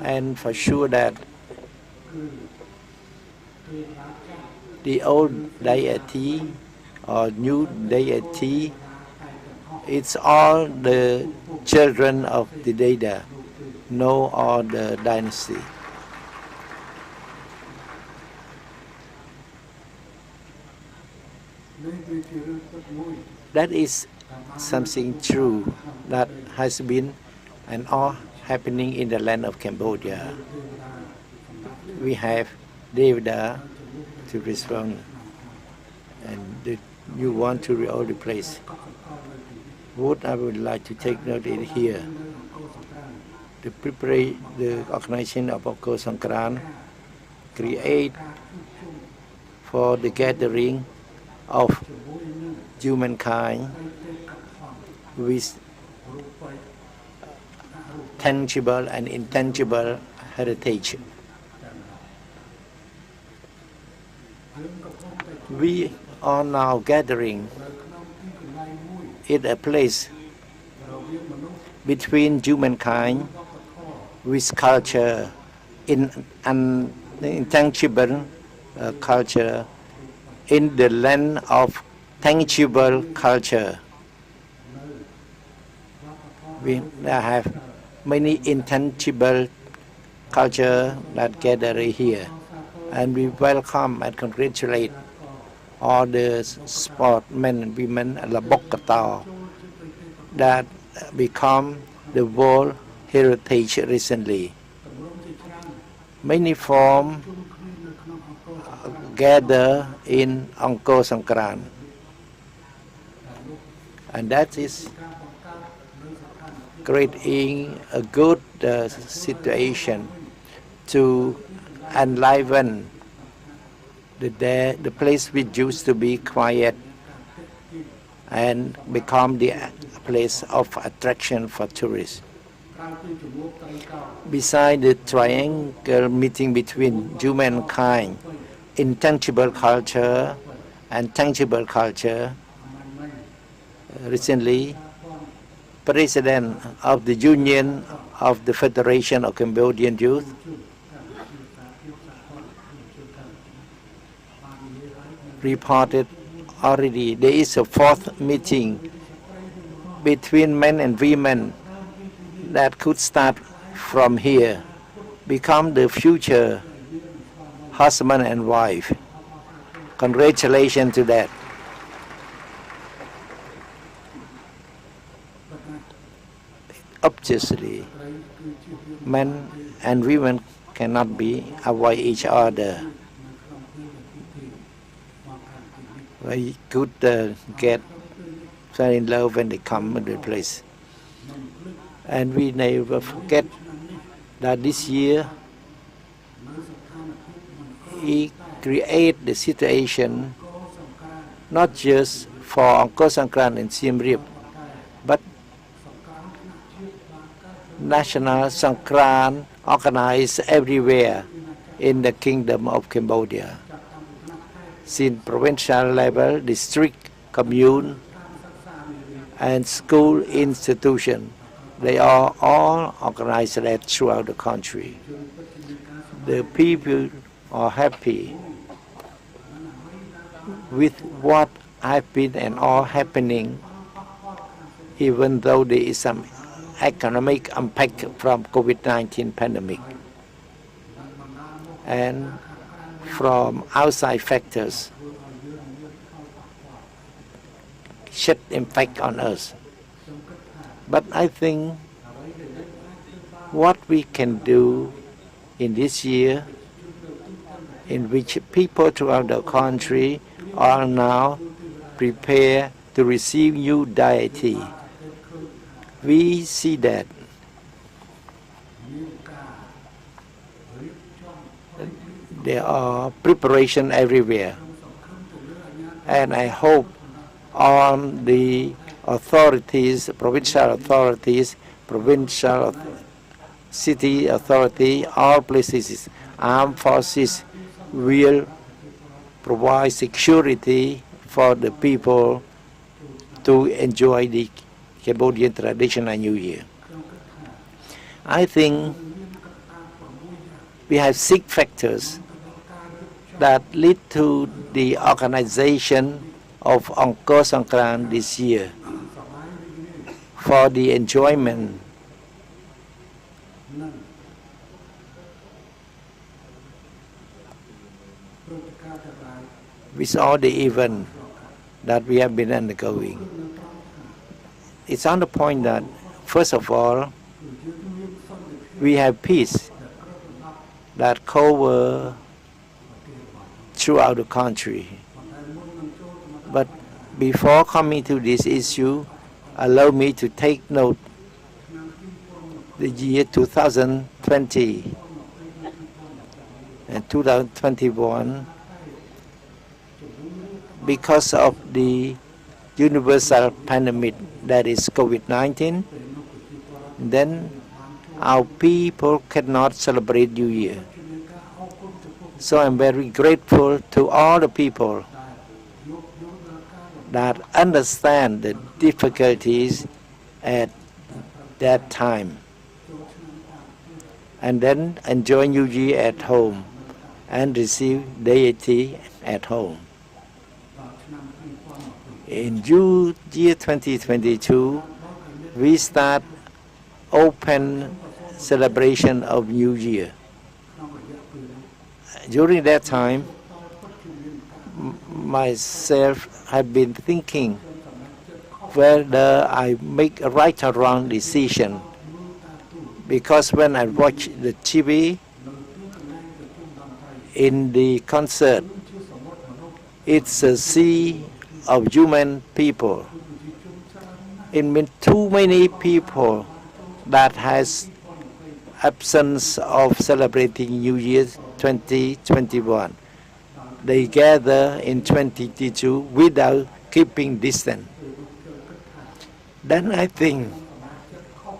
And for sure that the old deity or new deity, it's all the children of the Deda, no other dynasty. That is something true that has been and are happening in the land of Cambodia. We have Devda to respond, and you want to all the place. What I would like to take note in here, the organization of Angkor Sangkran create for the gathering of humankind with tangible and intangible heritage. We are now gathering in a place between humankind with culture, in an intangible culture, in the land of tangible culture. We have many intangible culture that gather here, and we welcome and congratulate all the sportmen and women and the Bokata that become the world heritage recently. Many forms gather in Angkor Sangkran, and that is creating a good situation to enliven the place which used to be quiet and become the place of attraction for tourists. Besides the triangle meeting between humankind, intangible culture and tangible culture, recently President of the Union of the Federation of Cambodian Youth reported already there is a 4th meeting between men and women that could start from here, become the future husband and wife. Congratulations to that. Obviously, men and women cannot avoid each other. They could get fall in love when they come to the place. And we never forget that this year we create the situation not just for Angkor Sangkran and Siem Reap, but national Sangkran organized everywhere in the Kingdom of Cambodia. Since provincial level, district, commune, and school institution, they are all organized that throughout the country. The people are happy with what have been and are happening, even though there is some economic impact from COVID-19 pandemic and from outside factors shed impact on us. But I think what we can do in this year, in which people throughout the country are now prepared to receive new deity, we see that there are preparation everywhere, and I hope on the authorities, provincial city authority, all places, armed forces will provide security for the people to enjoy the Cambodian traditional New Year. I think we have 6 factors that lead to the organization of Angkor Sangkran this year for the enjoyment with all the events that we have been undergoing. It's on the point that, first of all, we have peace that cover throughout the country. But before coming to this issue, allow me to take note the year 2020 and 2021, because of the universal pandemic that is COVID-19, then our people cannot celebrate New Year. So I'm very grateful to all the people that understand the difficulties at that time and then enjoy New Year at home and receive deity at home. In year 2022, we start open celebration of New Year. During that time, myself have been thinking whether I make a right or wrong decision, because when I watch the TV in the concert, it's a sea of human people. It means too many people that has absence of celebrating New Year 2021. They gather in 2022 without keeping distance. Then I think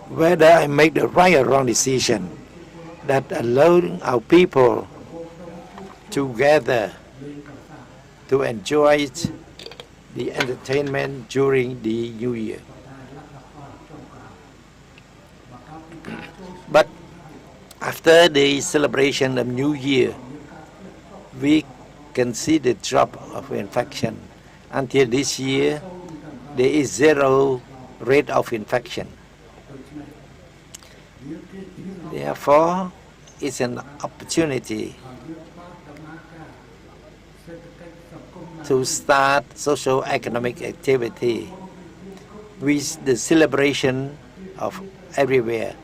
whether I make the right or wrong decision that allowing our people to gather to enjoy the entertainment during the New Year. But after the celebration of New Year, we can see the drop of infection. Until this year, there is 0 rate of infection. Therefore, it's an opportunity to start social economic activity with the celebration of everywhere.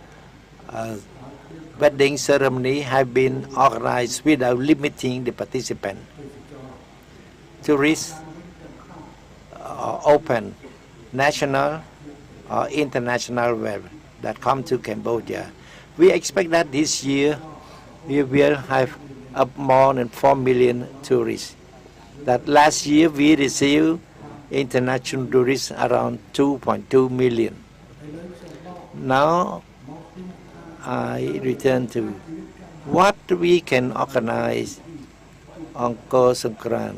Wedding ceremony have been organized without limiting the participant. Tourists are open, national or international web that come to Cambodia. We expect that this year we will have of more than 4 million tourists. That last year we received international tourists around 2.2 million. Now I return to what we can organize Angkor Sangkran.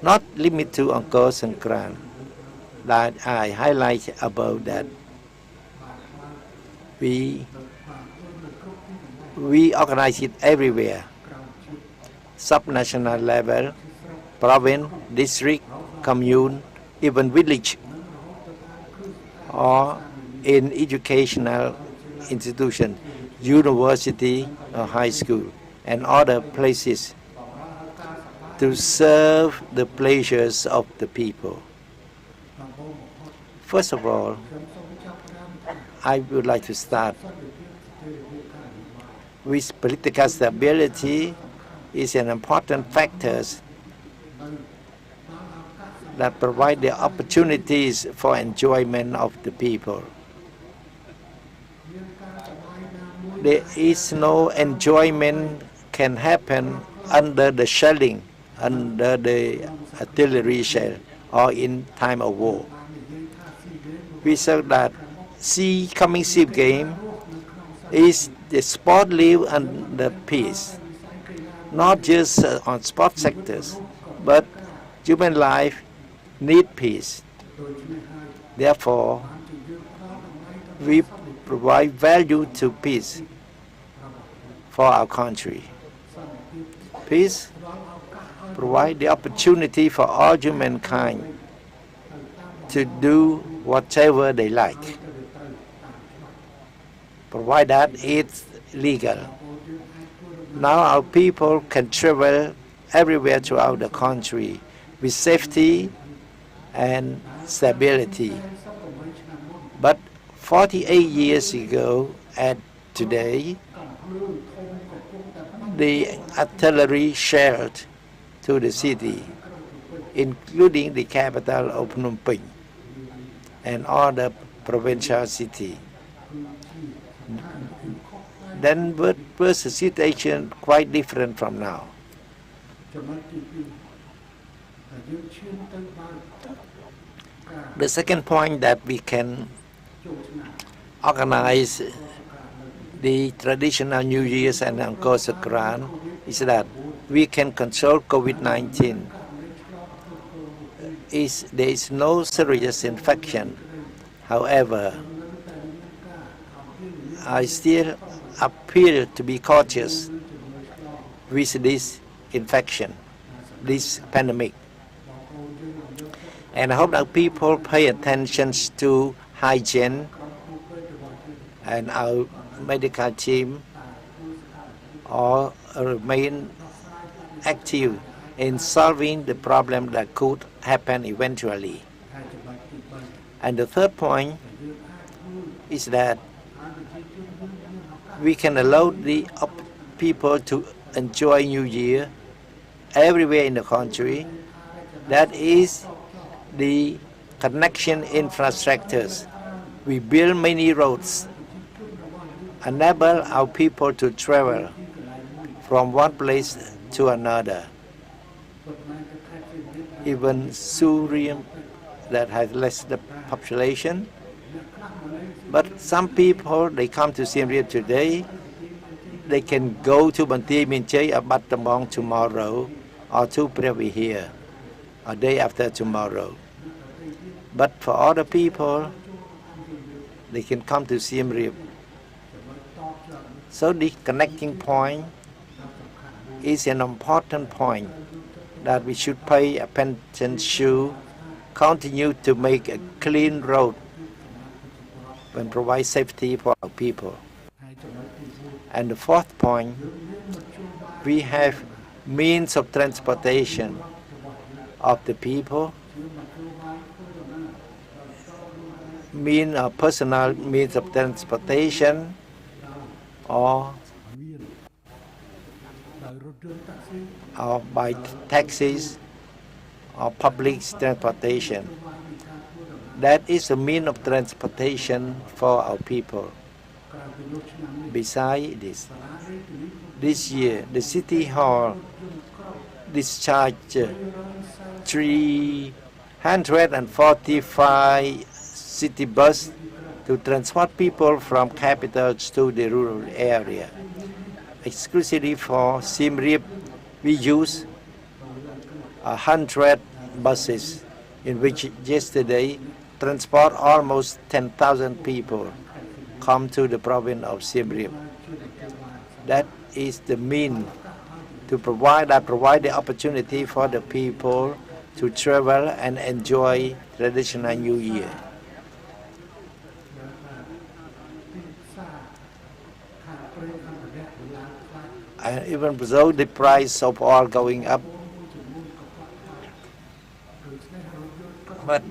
Not limited to Angkor Sangkran, that I highlight about that. We organize it everywhere, subnational level, province, district, commune, even village, or in educational institution, university or high school, and other places to serve the pleasures of the people. First of all, I would like to start with political stability is an important factor that provide the opportunities for enjoyment of the people. There is no enjoyment can happen under the shelling, under the artillery shell, or in time of war. We saw that coming SEA Games is the sport live under peace, not just on sport sectors, but human life need peace. Therefore, we provide value to peace for our country. Peace provide the opportunity for all humankind to do whatever they like, provide that it's legal. Now our people can travel everywhere throughout the country with safety and stability. But 48 years ago and today, the artillery shelled to the city, including the capital of Phnom Penh and other provincial cities. Then was the situation quite different from now. The second point that we can organize the traditional New Year's and Angkor Sangkran is that we can control COVID-19. There is no serious infection. However, I still appear to be cautious with this infection, this pandemic. And I hope that people pay attention to hygiene, and our medical team or remain active in solving the problem that could happen eventually. And the third point is that we can allow the people to enjoy New Year everywhere in the country. That is the connection infrastructures. We build many roads, enable our people to travel from one place to another. Even Surium that has less the population, but some people, they come to Siem Reap today, they can go to Banteay Mean Chey or Battambang tomorrow, or to Preah Vihear, or day after tomorrow. But for other people, they can come to Siem Reap. So the connecting point is an important point that we should pay attention to, continue to make a clean road and provide safety for our people. And the fourth point, we have means of transportation of the people, personal means of transportation, or by taxis or public transportation. That is a means of transportation for our people. Besides this year, the City Hall discharged 345 city buses to transport people from capitals to the rural area. Exclusively for Siem Reap, we use 100 buses, in which yesterday transport almost 10,000 people come to the province of Siem Reap. That is the mean to provide the opportunity for the people to travel and enjoy traditional New Year. And even though the price of oil going up, but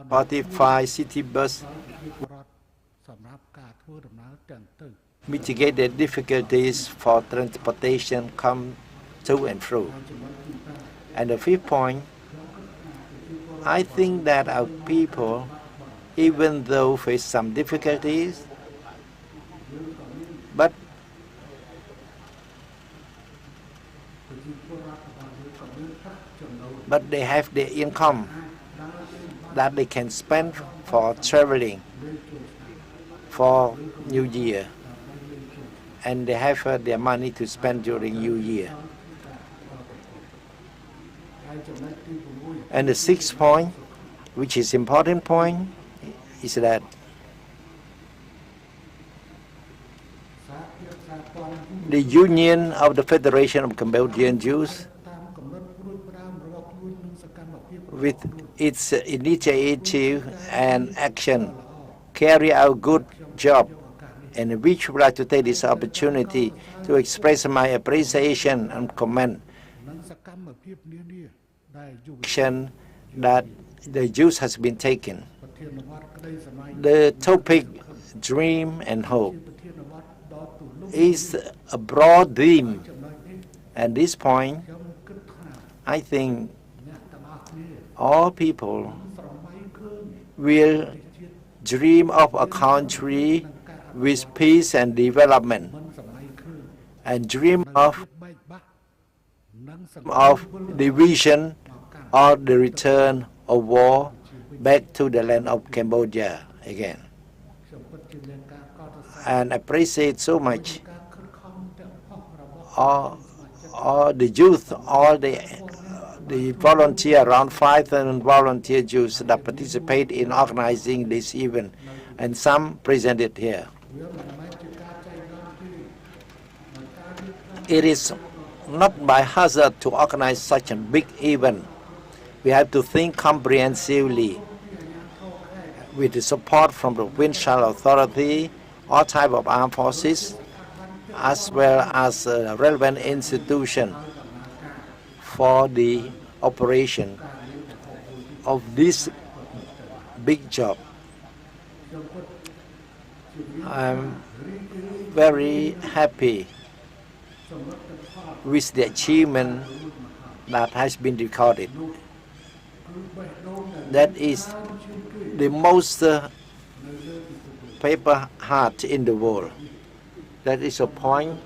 45 city bus mitigate the difficulties for transportation come to and fro. And the fifth point, I think that our people, even though face some difficulties, but they have the income that they can spend for traveling for New Year, and they have their money to spend during New Year. And the sixth point, which is important point, is that the Union of the Federation of Cambodian Jews, with its initiative and action, carry out good job, and we would like to take this opportunity to express my appreciation and comment action that the Jews has been taken. The topic dream and hope is a broad theme, and this point, I think all people will dream of a country with peace and development, and dream of division or the return of war back to the land of Cambodia again. And I appreciate so much all the youth, all the volunteer, around 5,000 volunteer Jews that participate in organizing this event, and some presented here. It is not by hazard to organize such a big event. We have to think comprehensively with the support from the Provincial Authority, all type of armed forces, as well as relevant institution for the operation of this big job. I'm very happy with the achievement that has been recorded. That is the most paper heart in the world. That is a point.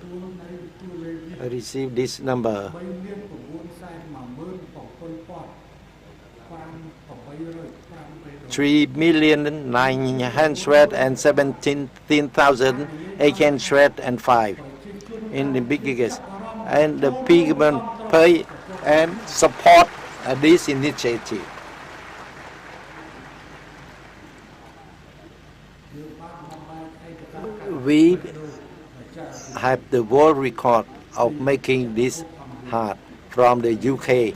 I received this number. 3,917,805 in the biggest, and the people pay and support this initiative. We have the world record of making this heart from the UK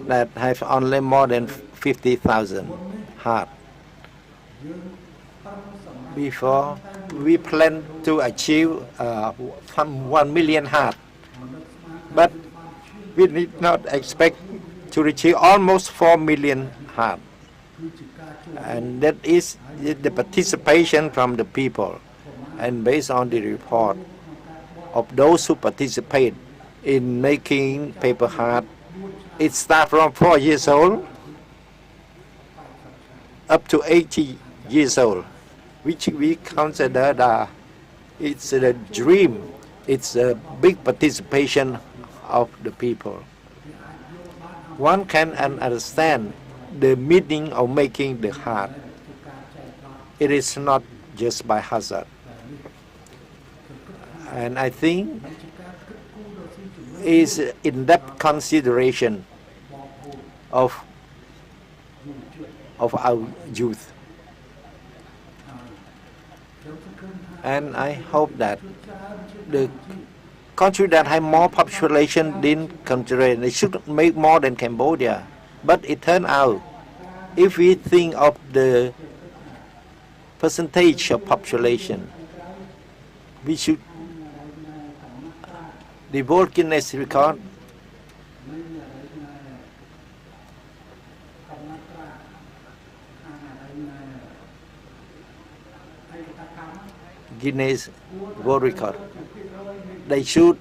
that have only more than 50,000 heart. Before, we plan to achieve 1 million heart, but we did not expect to achieve almost 4 million heart. And that is the participation from the people. And based on the report of those who participate in making paper heart, it starts from 4 years old up to 80 years old. which we consider that it's a dream, it's a big participation of the people. One can understand the meaning of making the heart. It is not just by hazard. And I think is in-depth consideration of our youth. And I hope that the country that have more population than Cambodia, they should make more than Cambodia. But it turned out, if we think of the percentage of population, we should devote Guinness record Guinness World Record. They should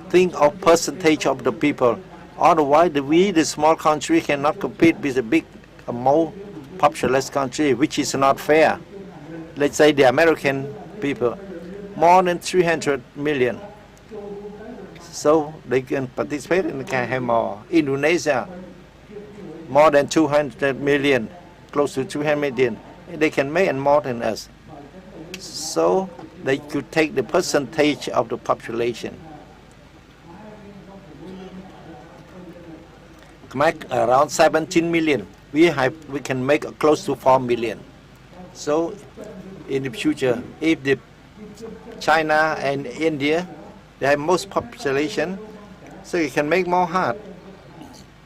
think of percentage of the people. Otherwise, we, the small country, cannot compete with the big, more populous country, which is not fair. Let's say the American people, more than 300 million. So they can participate and can have more. Indonesia, more than 200 million, close to 200 million. They can make more than us. So they could take the percentage of the population. Make around 17 million. We can make close to 4 million. So in the future, if the China and India, they have most population, so you can make more heart.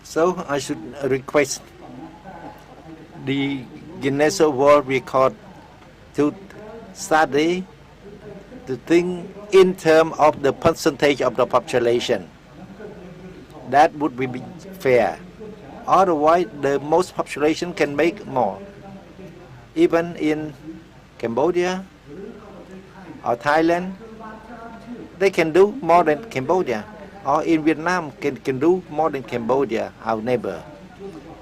So I should request the Guinness World Record to study the thing in terms of the percentage of the population. That would be fair. Otherwise, the most population can make more. Even in Cambodia or Thailand, they can do more than Cambodia. Or in Vietnam, can do more than Cambodia, our neighbor,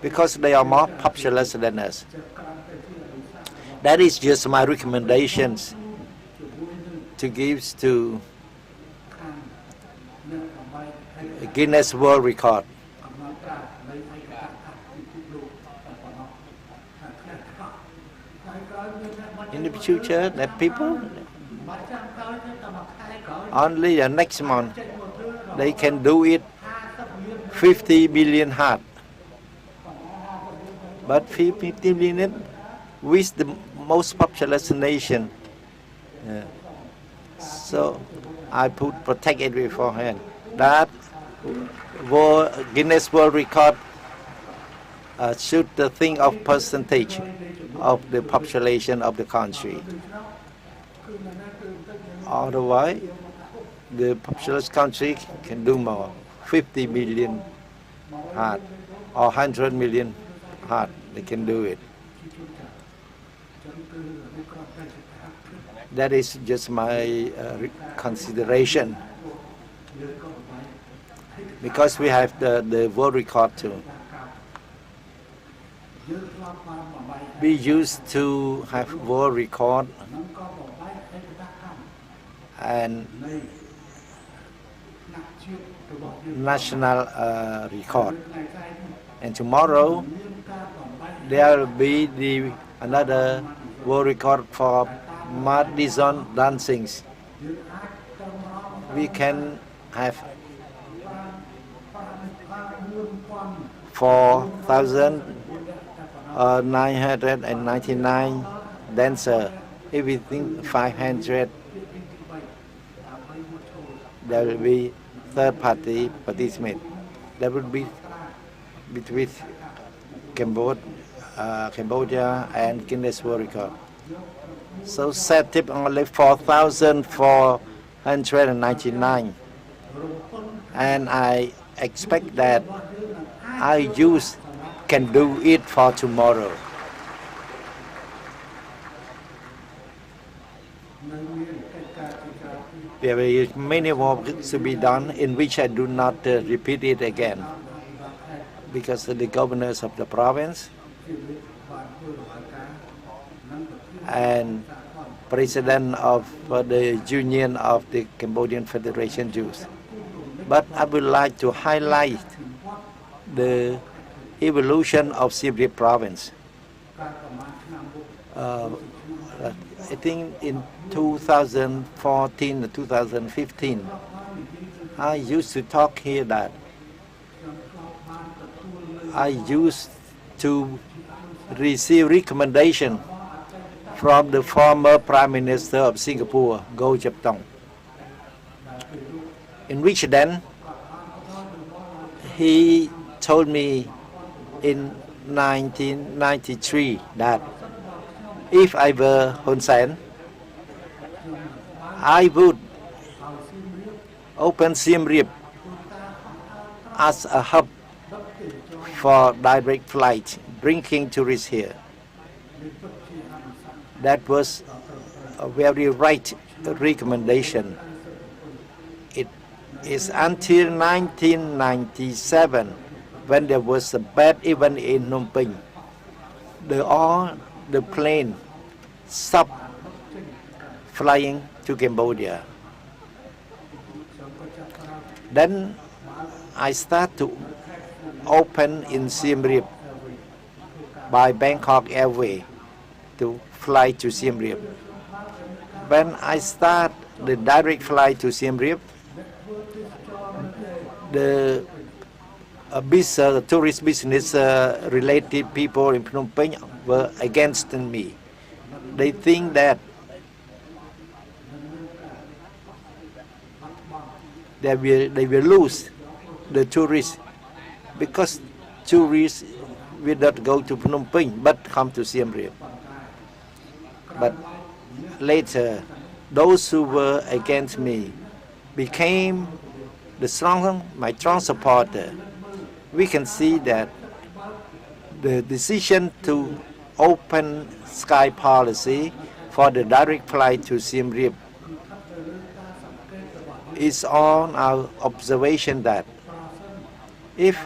because they are more populous than us. That is just my recommendations to give to Guinness World Record. In the future, that people only the next month they can do it 50 million heart. But 50 million with the most populous nation. So I protect it beforehand. That Guinness World Record should think of percentage of the population of the country. Otherwise, the populous country can do more. 50 million heart or 100 million heart, they can do it. That is just my consideration. Because we have the world record too. We used to have world record and national record. And tomorrow there will be another world record for Madison dancings. We can have 4,999 dancers. If we think 500, there will be third-party participants. That would be between Cambodia and Guinness World Record. So set it only 4,499, and I expect that our youth can do it for tomorrow. There is many work to be done in which I do not repeat it again, because the governors of the province and president of the Union of the Cambodian Federation Jews. But I would like to highlight the evolution of Siem Reap province. I think in 2014 or 2015, I used to talk here that I used to receive recommendation from the former Prime Minister of Singapore, Goh Chok Tong, in which then he told me in 1993 that if I were Hun Sen, I would open Siem Reap as a hub for direct flight, bringing tourists here. That was a very right recommendation. It is until 1997 when there was a bad event in Phnom Penh. The plane stopped flying to Cambodia. Then I start to open in Siem Reap by Bangkok Airways to fly to Siem Reap. When I start the direct flight to Siem Reap, the tourist business related people in Phnom Penh were against me. They think that they will lose the tourists because tourists will not go to Phnom Penh but come to Siem Reap. But later, those who were against me became my strong supporter. We can see that the decision to open sky policy for the direct flight to Siem Reap is on our observation that if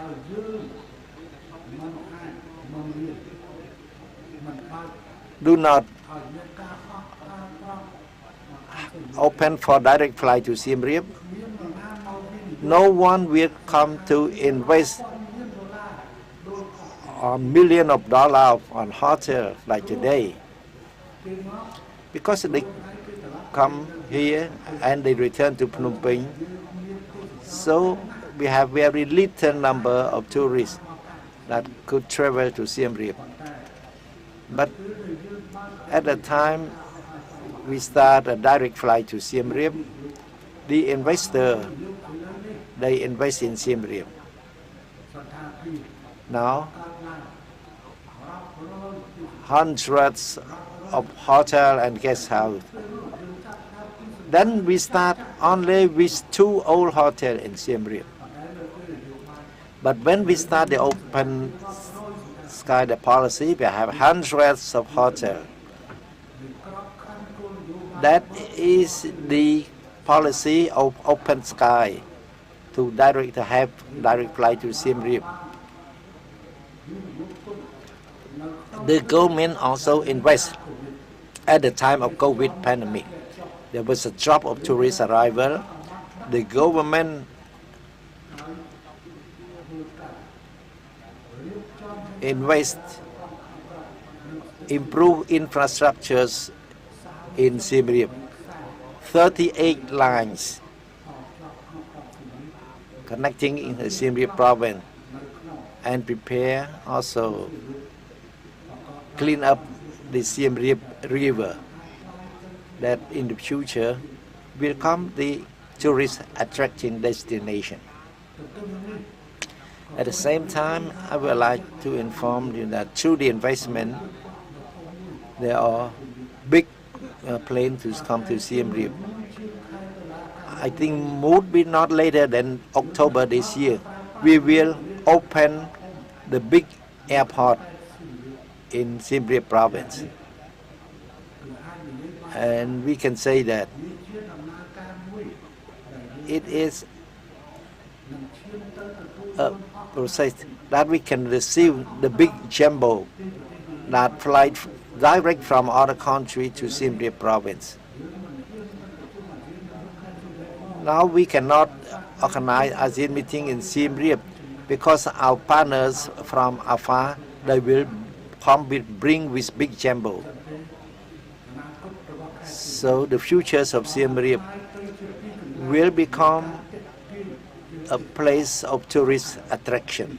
do not open for direct flight to Siem Reap, no one will come to invest $millions on hotel like today, because they come here and they return to Phnom Penh. So we have very little number of tourists that could travel to Siem Reap. But at the time we start a direct flight to Siem Reap, the investor, they invest in Siem Reap. Now, hundreds of hotel and guest house. Then we start only with 2 old hotels in Siem Reap. But when we start the open sky policy, we have hundreds of hotels. That is the policy of open sky to have direct flight to Siem Reap. The government also invests at the time of COVID pandemic. There was a drop of tourist arrival. The government improve infrastructures in Siem Reap. 38 lines connecting in the Siem Reap province, and prepare also clean up the Siem Reap River, that in the future will become the tourist attracting destination. At the same time, I would like to inform you that through the investment, there are big planes to come to Siem Reap. I think would be not later than October this year. We will open the big airport in Siem Reap province. And we can say that it is a process that we can receive the big jumbo that flight direct from other country to Siem Reap province. Now we cannot organize ASEAN meeting in Siem Reap because our partners from afar, they will bring with big jumbo. So the futures of Siem Reap will become a place of tourist attraction.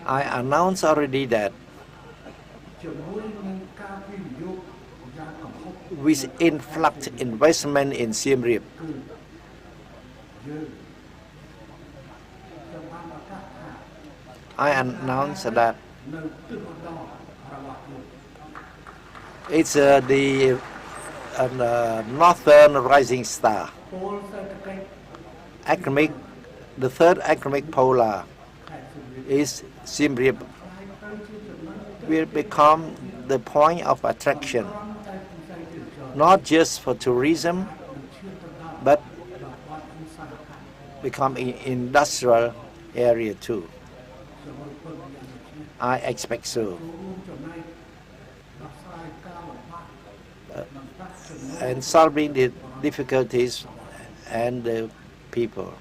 I announced already that with influx investment in Siem Reap, I announced that it's the Northern Rising Star. The third academic polar is Siem Reap will become the point of attraction, not just for tourism, but become an industrial area too. I expect so. And solving the difficulties and the people.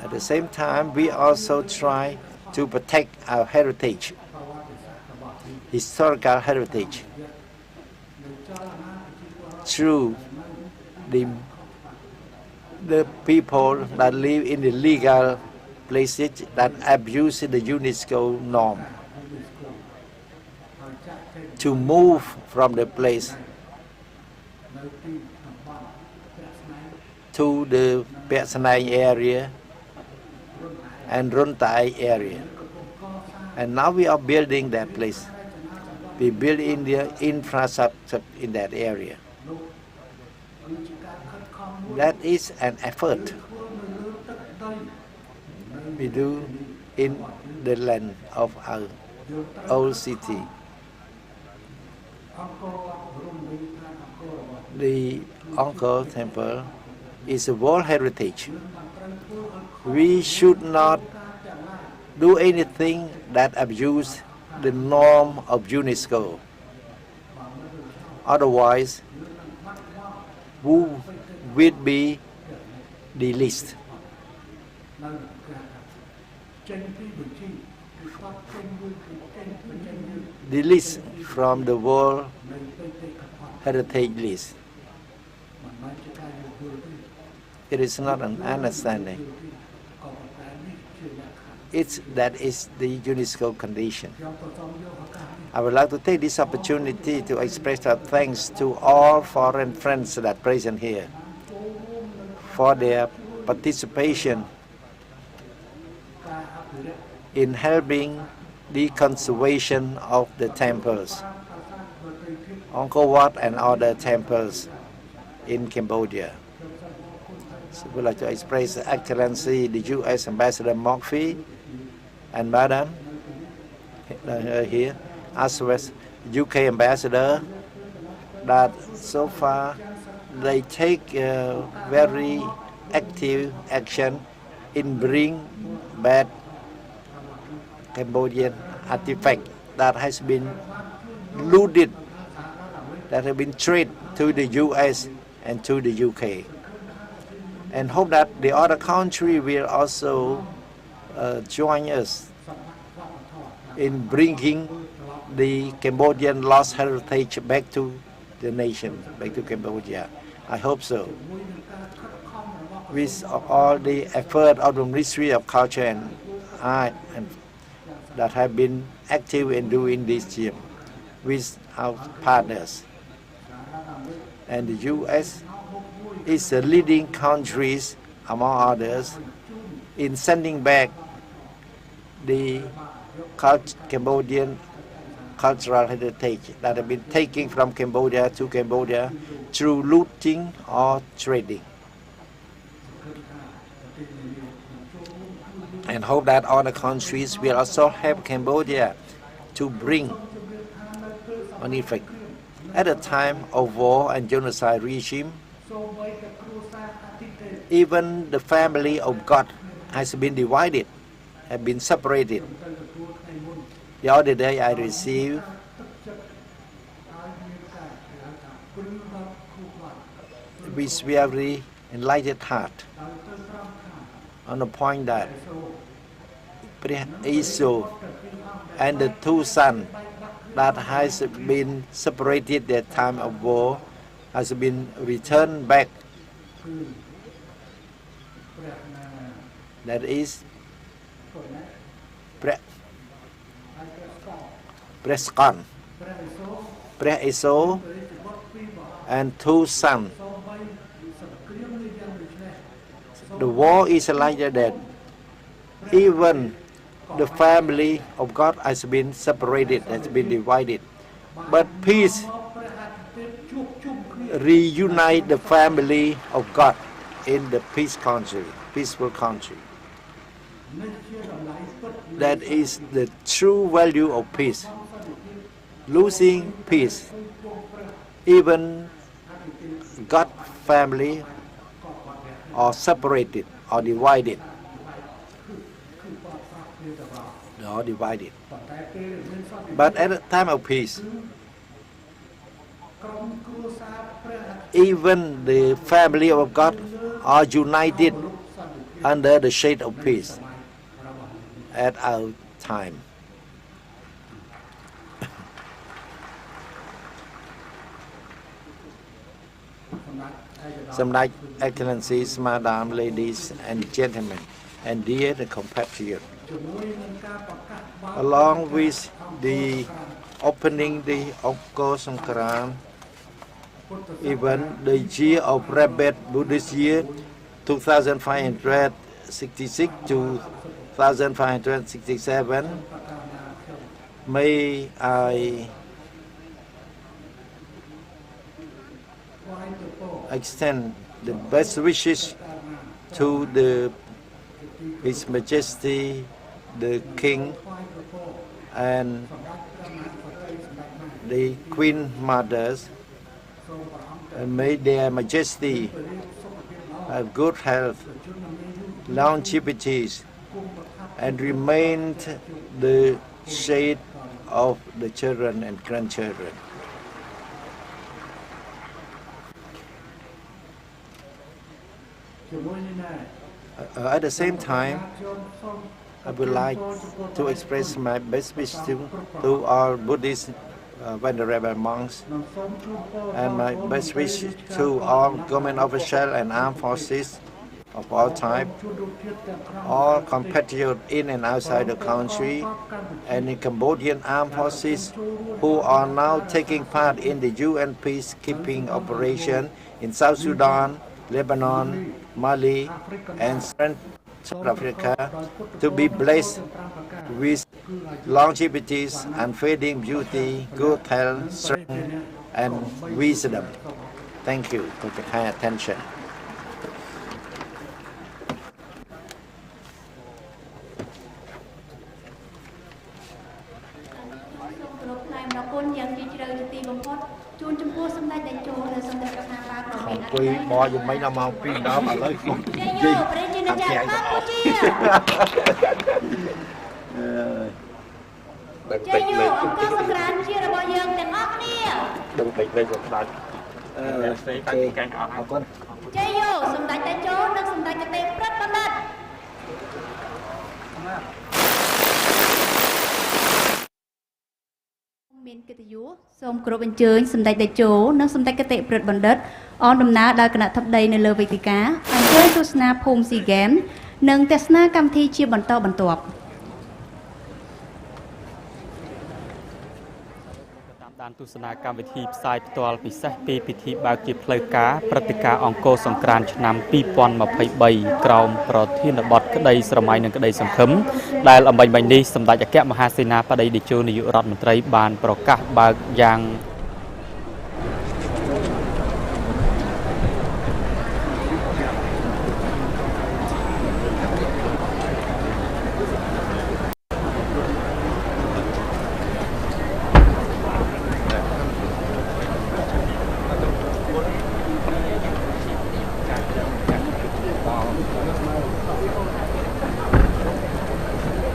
At the same time, we also try to protect our heritage, historical heritage, through the people that live in the legal places that abuse the UNESCO norm, to move from the place to the Pek Senai area and Runtai area. And now we are building that place. We build in the infrastructure in that area. That is an effort we do in the land of our old city. The Angkor Temple is a World Heritage. We should not do anything that abuse the norm of UNESCO. Otherwise, who will be the least? The list from the World Heritage list. It is not an understanding. That is the UNESCO condition. I would like to take this opportunity to express our thanks to all foreign friends that are present here for their participation in helping the conservation of the temples, Angkor Wat and other temples in Cambodia. So we'd like to express Excellency the U.S. Ambassador Murphy and Madam here, as well as UK Ambassador, that so far they take very active action in bring back Cambodian artifact that has been looted, that have been traded to the US and to the UK. And hope that the other country will also join us in bringing the Cambodian lost heritage back to the nation, back to Cambodia. I hope so. With all the effort of the Ministry of Culture and Art and that have been active in doing this year with our partners. And the U.S. is the leading countries, among others, in sending back the Cambodian cultural heritage that have been taken from Cambodia to Cambodia through looting or trading. And hope that other countries will also help Cambodia to bring an effect. At a time of war and genocide regime, even the family of God has been divided have been separated. The other day I received with very enlightened heart on the point that Esau and the two sons that has been separated at time of war has been returned back. That is Prescon, Esau and two sons. The war is like that. Even the family of God has been separated, has been divided. But peace reunite the family of God in the peaceful country. That is the true value of peace. Losing peace, even God family are separated or divided. But at the time of peace, even the family of God are united under the shade of peace at our time. Some like excellencies, madam, ladies and gentlemen, and dear compatriots, along with the opening the Angkor Songkran, even the year of Rabbit Buddhist year 2566 to 2567, may I extend the best wishes to His Majesty the King and the Queen Mothers, and may their Majesty have good health, longevity, and remain the shade of the children and grandchildren. At the same time, I would like to express my best wishes to our Buddhist venerable monks, and my best wishes to all government officials and armed forces of all types, all compatriots in and outside the country, and the Cambodian armed forces who are now taking part in the UN peacekeeping operation in South Sudan, Lebanon, Mali, and South Africa, to be blessed with longevity, unfading beauty, good health, strength, and wisdom. Thank you for your kind attention. Quý bỏ dùng mấy năm học phim đó mà lấy không gì làm chèn đừng tịch lên đừng tịch lên một lần con chơi vô sầm đại tại chỗ nước sầm đại cái tên rất bắn đất មានកិត្តិយសសូមគោរពអញ្ជើញសម្ដេចតេជោនិងសម្ដេចគតិប្រិទ្ធបណ្ឌិតអនដំណើរដល់គណៈធិបតីនៅលើវេទិកាអញ្ជើញទស្សនាភូមិស៊ីហ្គេមនិងទស្សនាកម្មវិធីជាបន្តបន្ទាប់ តាមទស្សនាកម្មវិធីផ្សាយផ្ទាល់ពិសេសពីពិធីបើកជាផ្លូវការព្រឹត្តិការណ៍អង្គរសង្ក្រាន្តឆ្នាំ 2023 ក្រោមប្រធានបទក្តីស្រមៃនិងក្តីសង្ឃឹមដែលអំបញ្ញមិញនេះសម្ដេចអគ្គមហាសេនាបតីតេជោនាយករដ្ឋមន្ត្រីបានប្រកាសបើកយ៉ាង Thank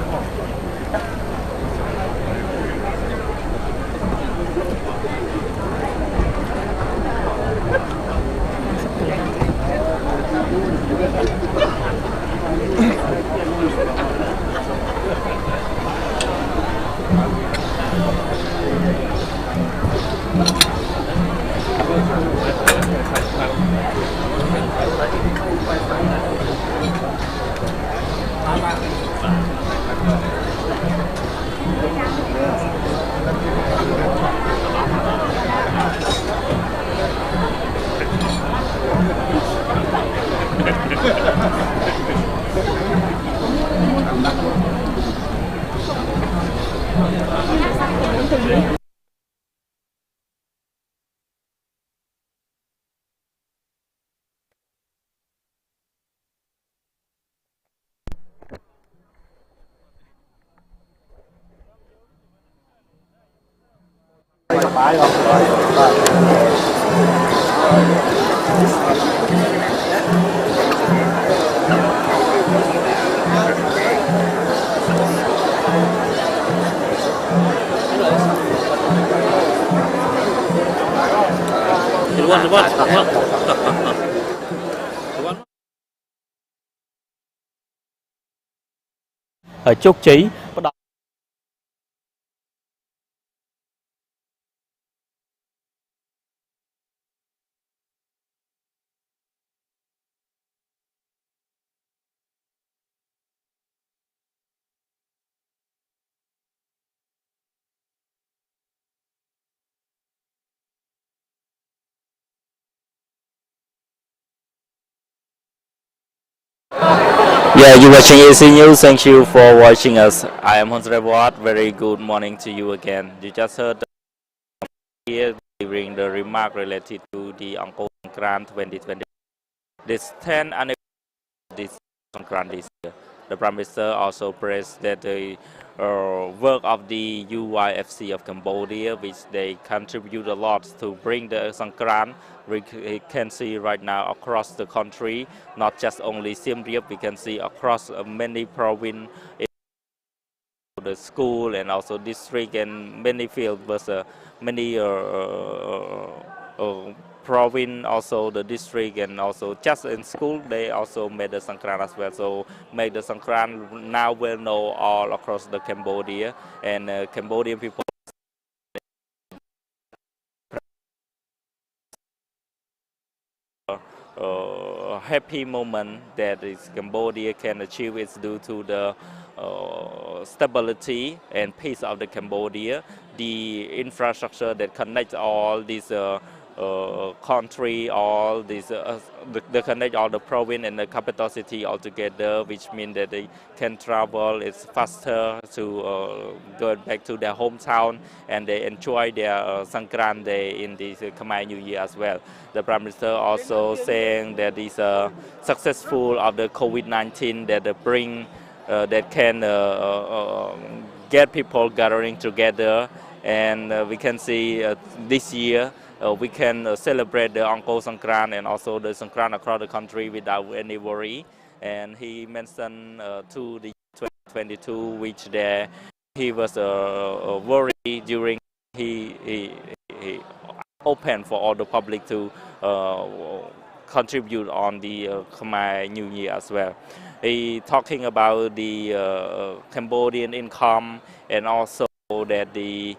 Chúc Chí Yeah, you're watching AC News. Thank you for watching us. I am Hans Reward. Very good morning to you again. You just heard here during the remark related to the Angkor Grant 2020. This 10th anniversary this Grant this year. The Prime Minister also praised that the work of the UYFC of Cambodia, which they contribute a lot to bring the Songkran. We can see right now across the country, not just only Siem Reap, we can see across many provinces, the school and also district and many fields, many province, also the district, and also just in school they also made the Songkran as well. So make the Songkran now well known all across the Cambodia, and Cambodian people happy moment that is Cambodia can achieve is due to the stability and peace of the Cambodia, the infrastructure that connects all these country, all these they connect all the province and the capital city all together, which means that they can travel. It's faster to go back to their hometown, and they enjoy their Songkran Day in this Khmer New Year as well. The Prime Minister also saying that is successful of the COVID-19 that bring that can get people gathering together, and we can see this year we can celebrate the Angkor Songkran and also the Songkran across the country without any worry. And he mentioned to the 2022, which there he was worried during he open for all the public to contribute on the Khmer New Year as well. He talking about the Cambodian income and also that the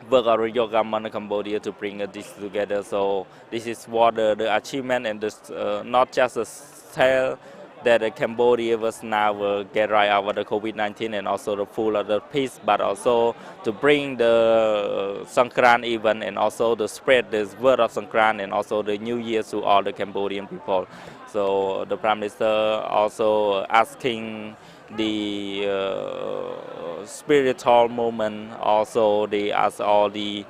work of the government of Cambodia to bring this together. So this is what the achievement and this not just a tale that Cambodia was now get right out of the COVID-19 and also the full of the peace, but also to bring the Songkran event and also to spread the word of Songkran and also the New Year to all the Cambodian people. So the Prime Minister also asking the spiritual moment, also they ask all the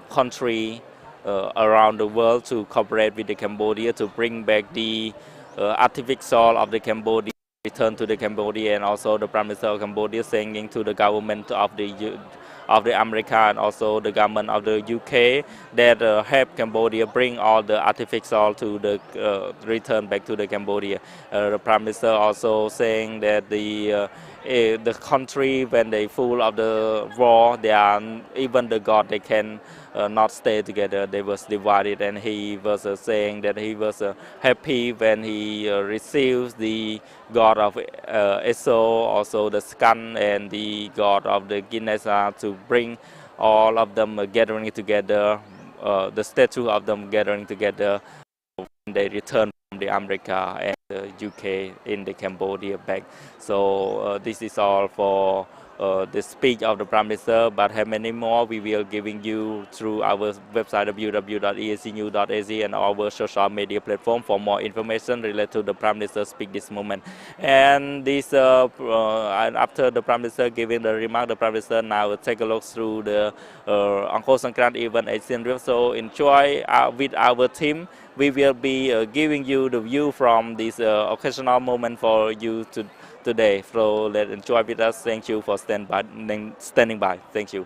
country around the world to cooperate with the Cambodia to bring back the artificial of the Cambodia, return to the Cambodia, and also the Prime Minister of Cambodia saying to the government of the America and also the government of the UK that help Cambodia bring all the artificial to the return back to the Cambodia. The Prime Minister also saying that the country when they full of the war, they are even the God they can not stay together. They was divided, and he was saying that he was happy when he receives the God of Eso, also the Skan and the God of the Guinness to bring all of them gathering together, the statue of them gathering together when they return from the America and the UK in the Cambodia back. So this is all for the speech of the Prime Minister, but have many more we will giving you through our website www.eacnews.az and our social media platform for more information related to the Prime Minister speak this moment. And this and after the Prime Minister giving the remark, the Prime Minister now will take a look through the Angkor Sangkran event at Siem Reap. So enjoy with our team. We will be giving you the view from this occasional moment for you today. So let's enjoy with us. Thank you for standing by. Thank you.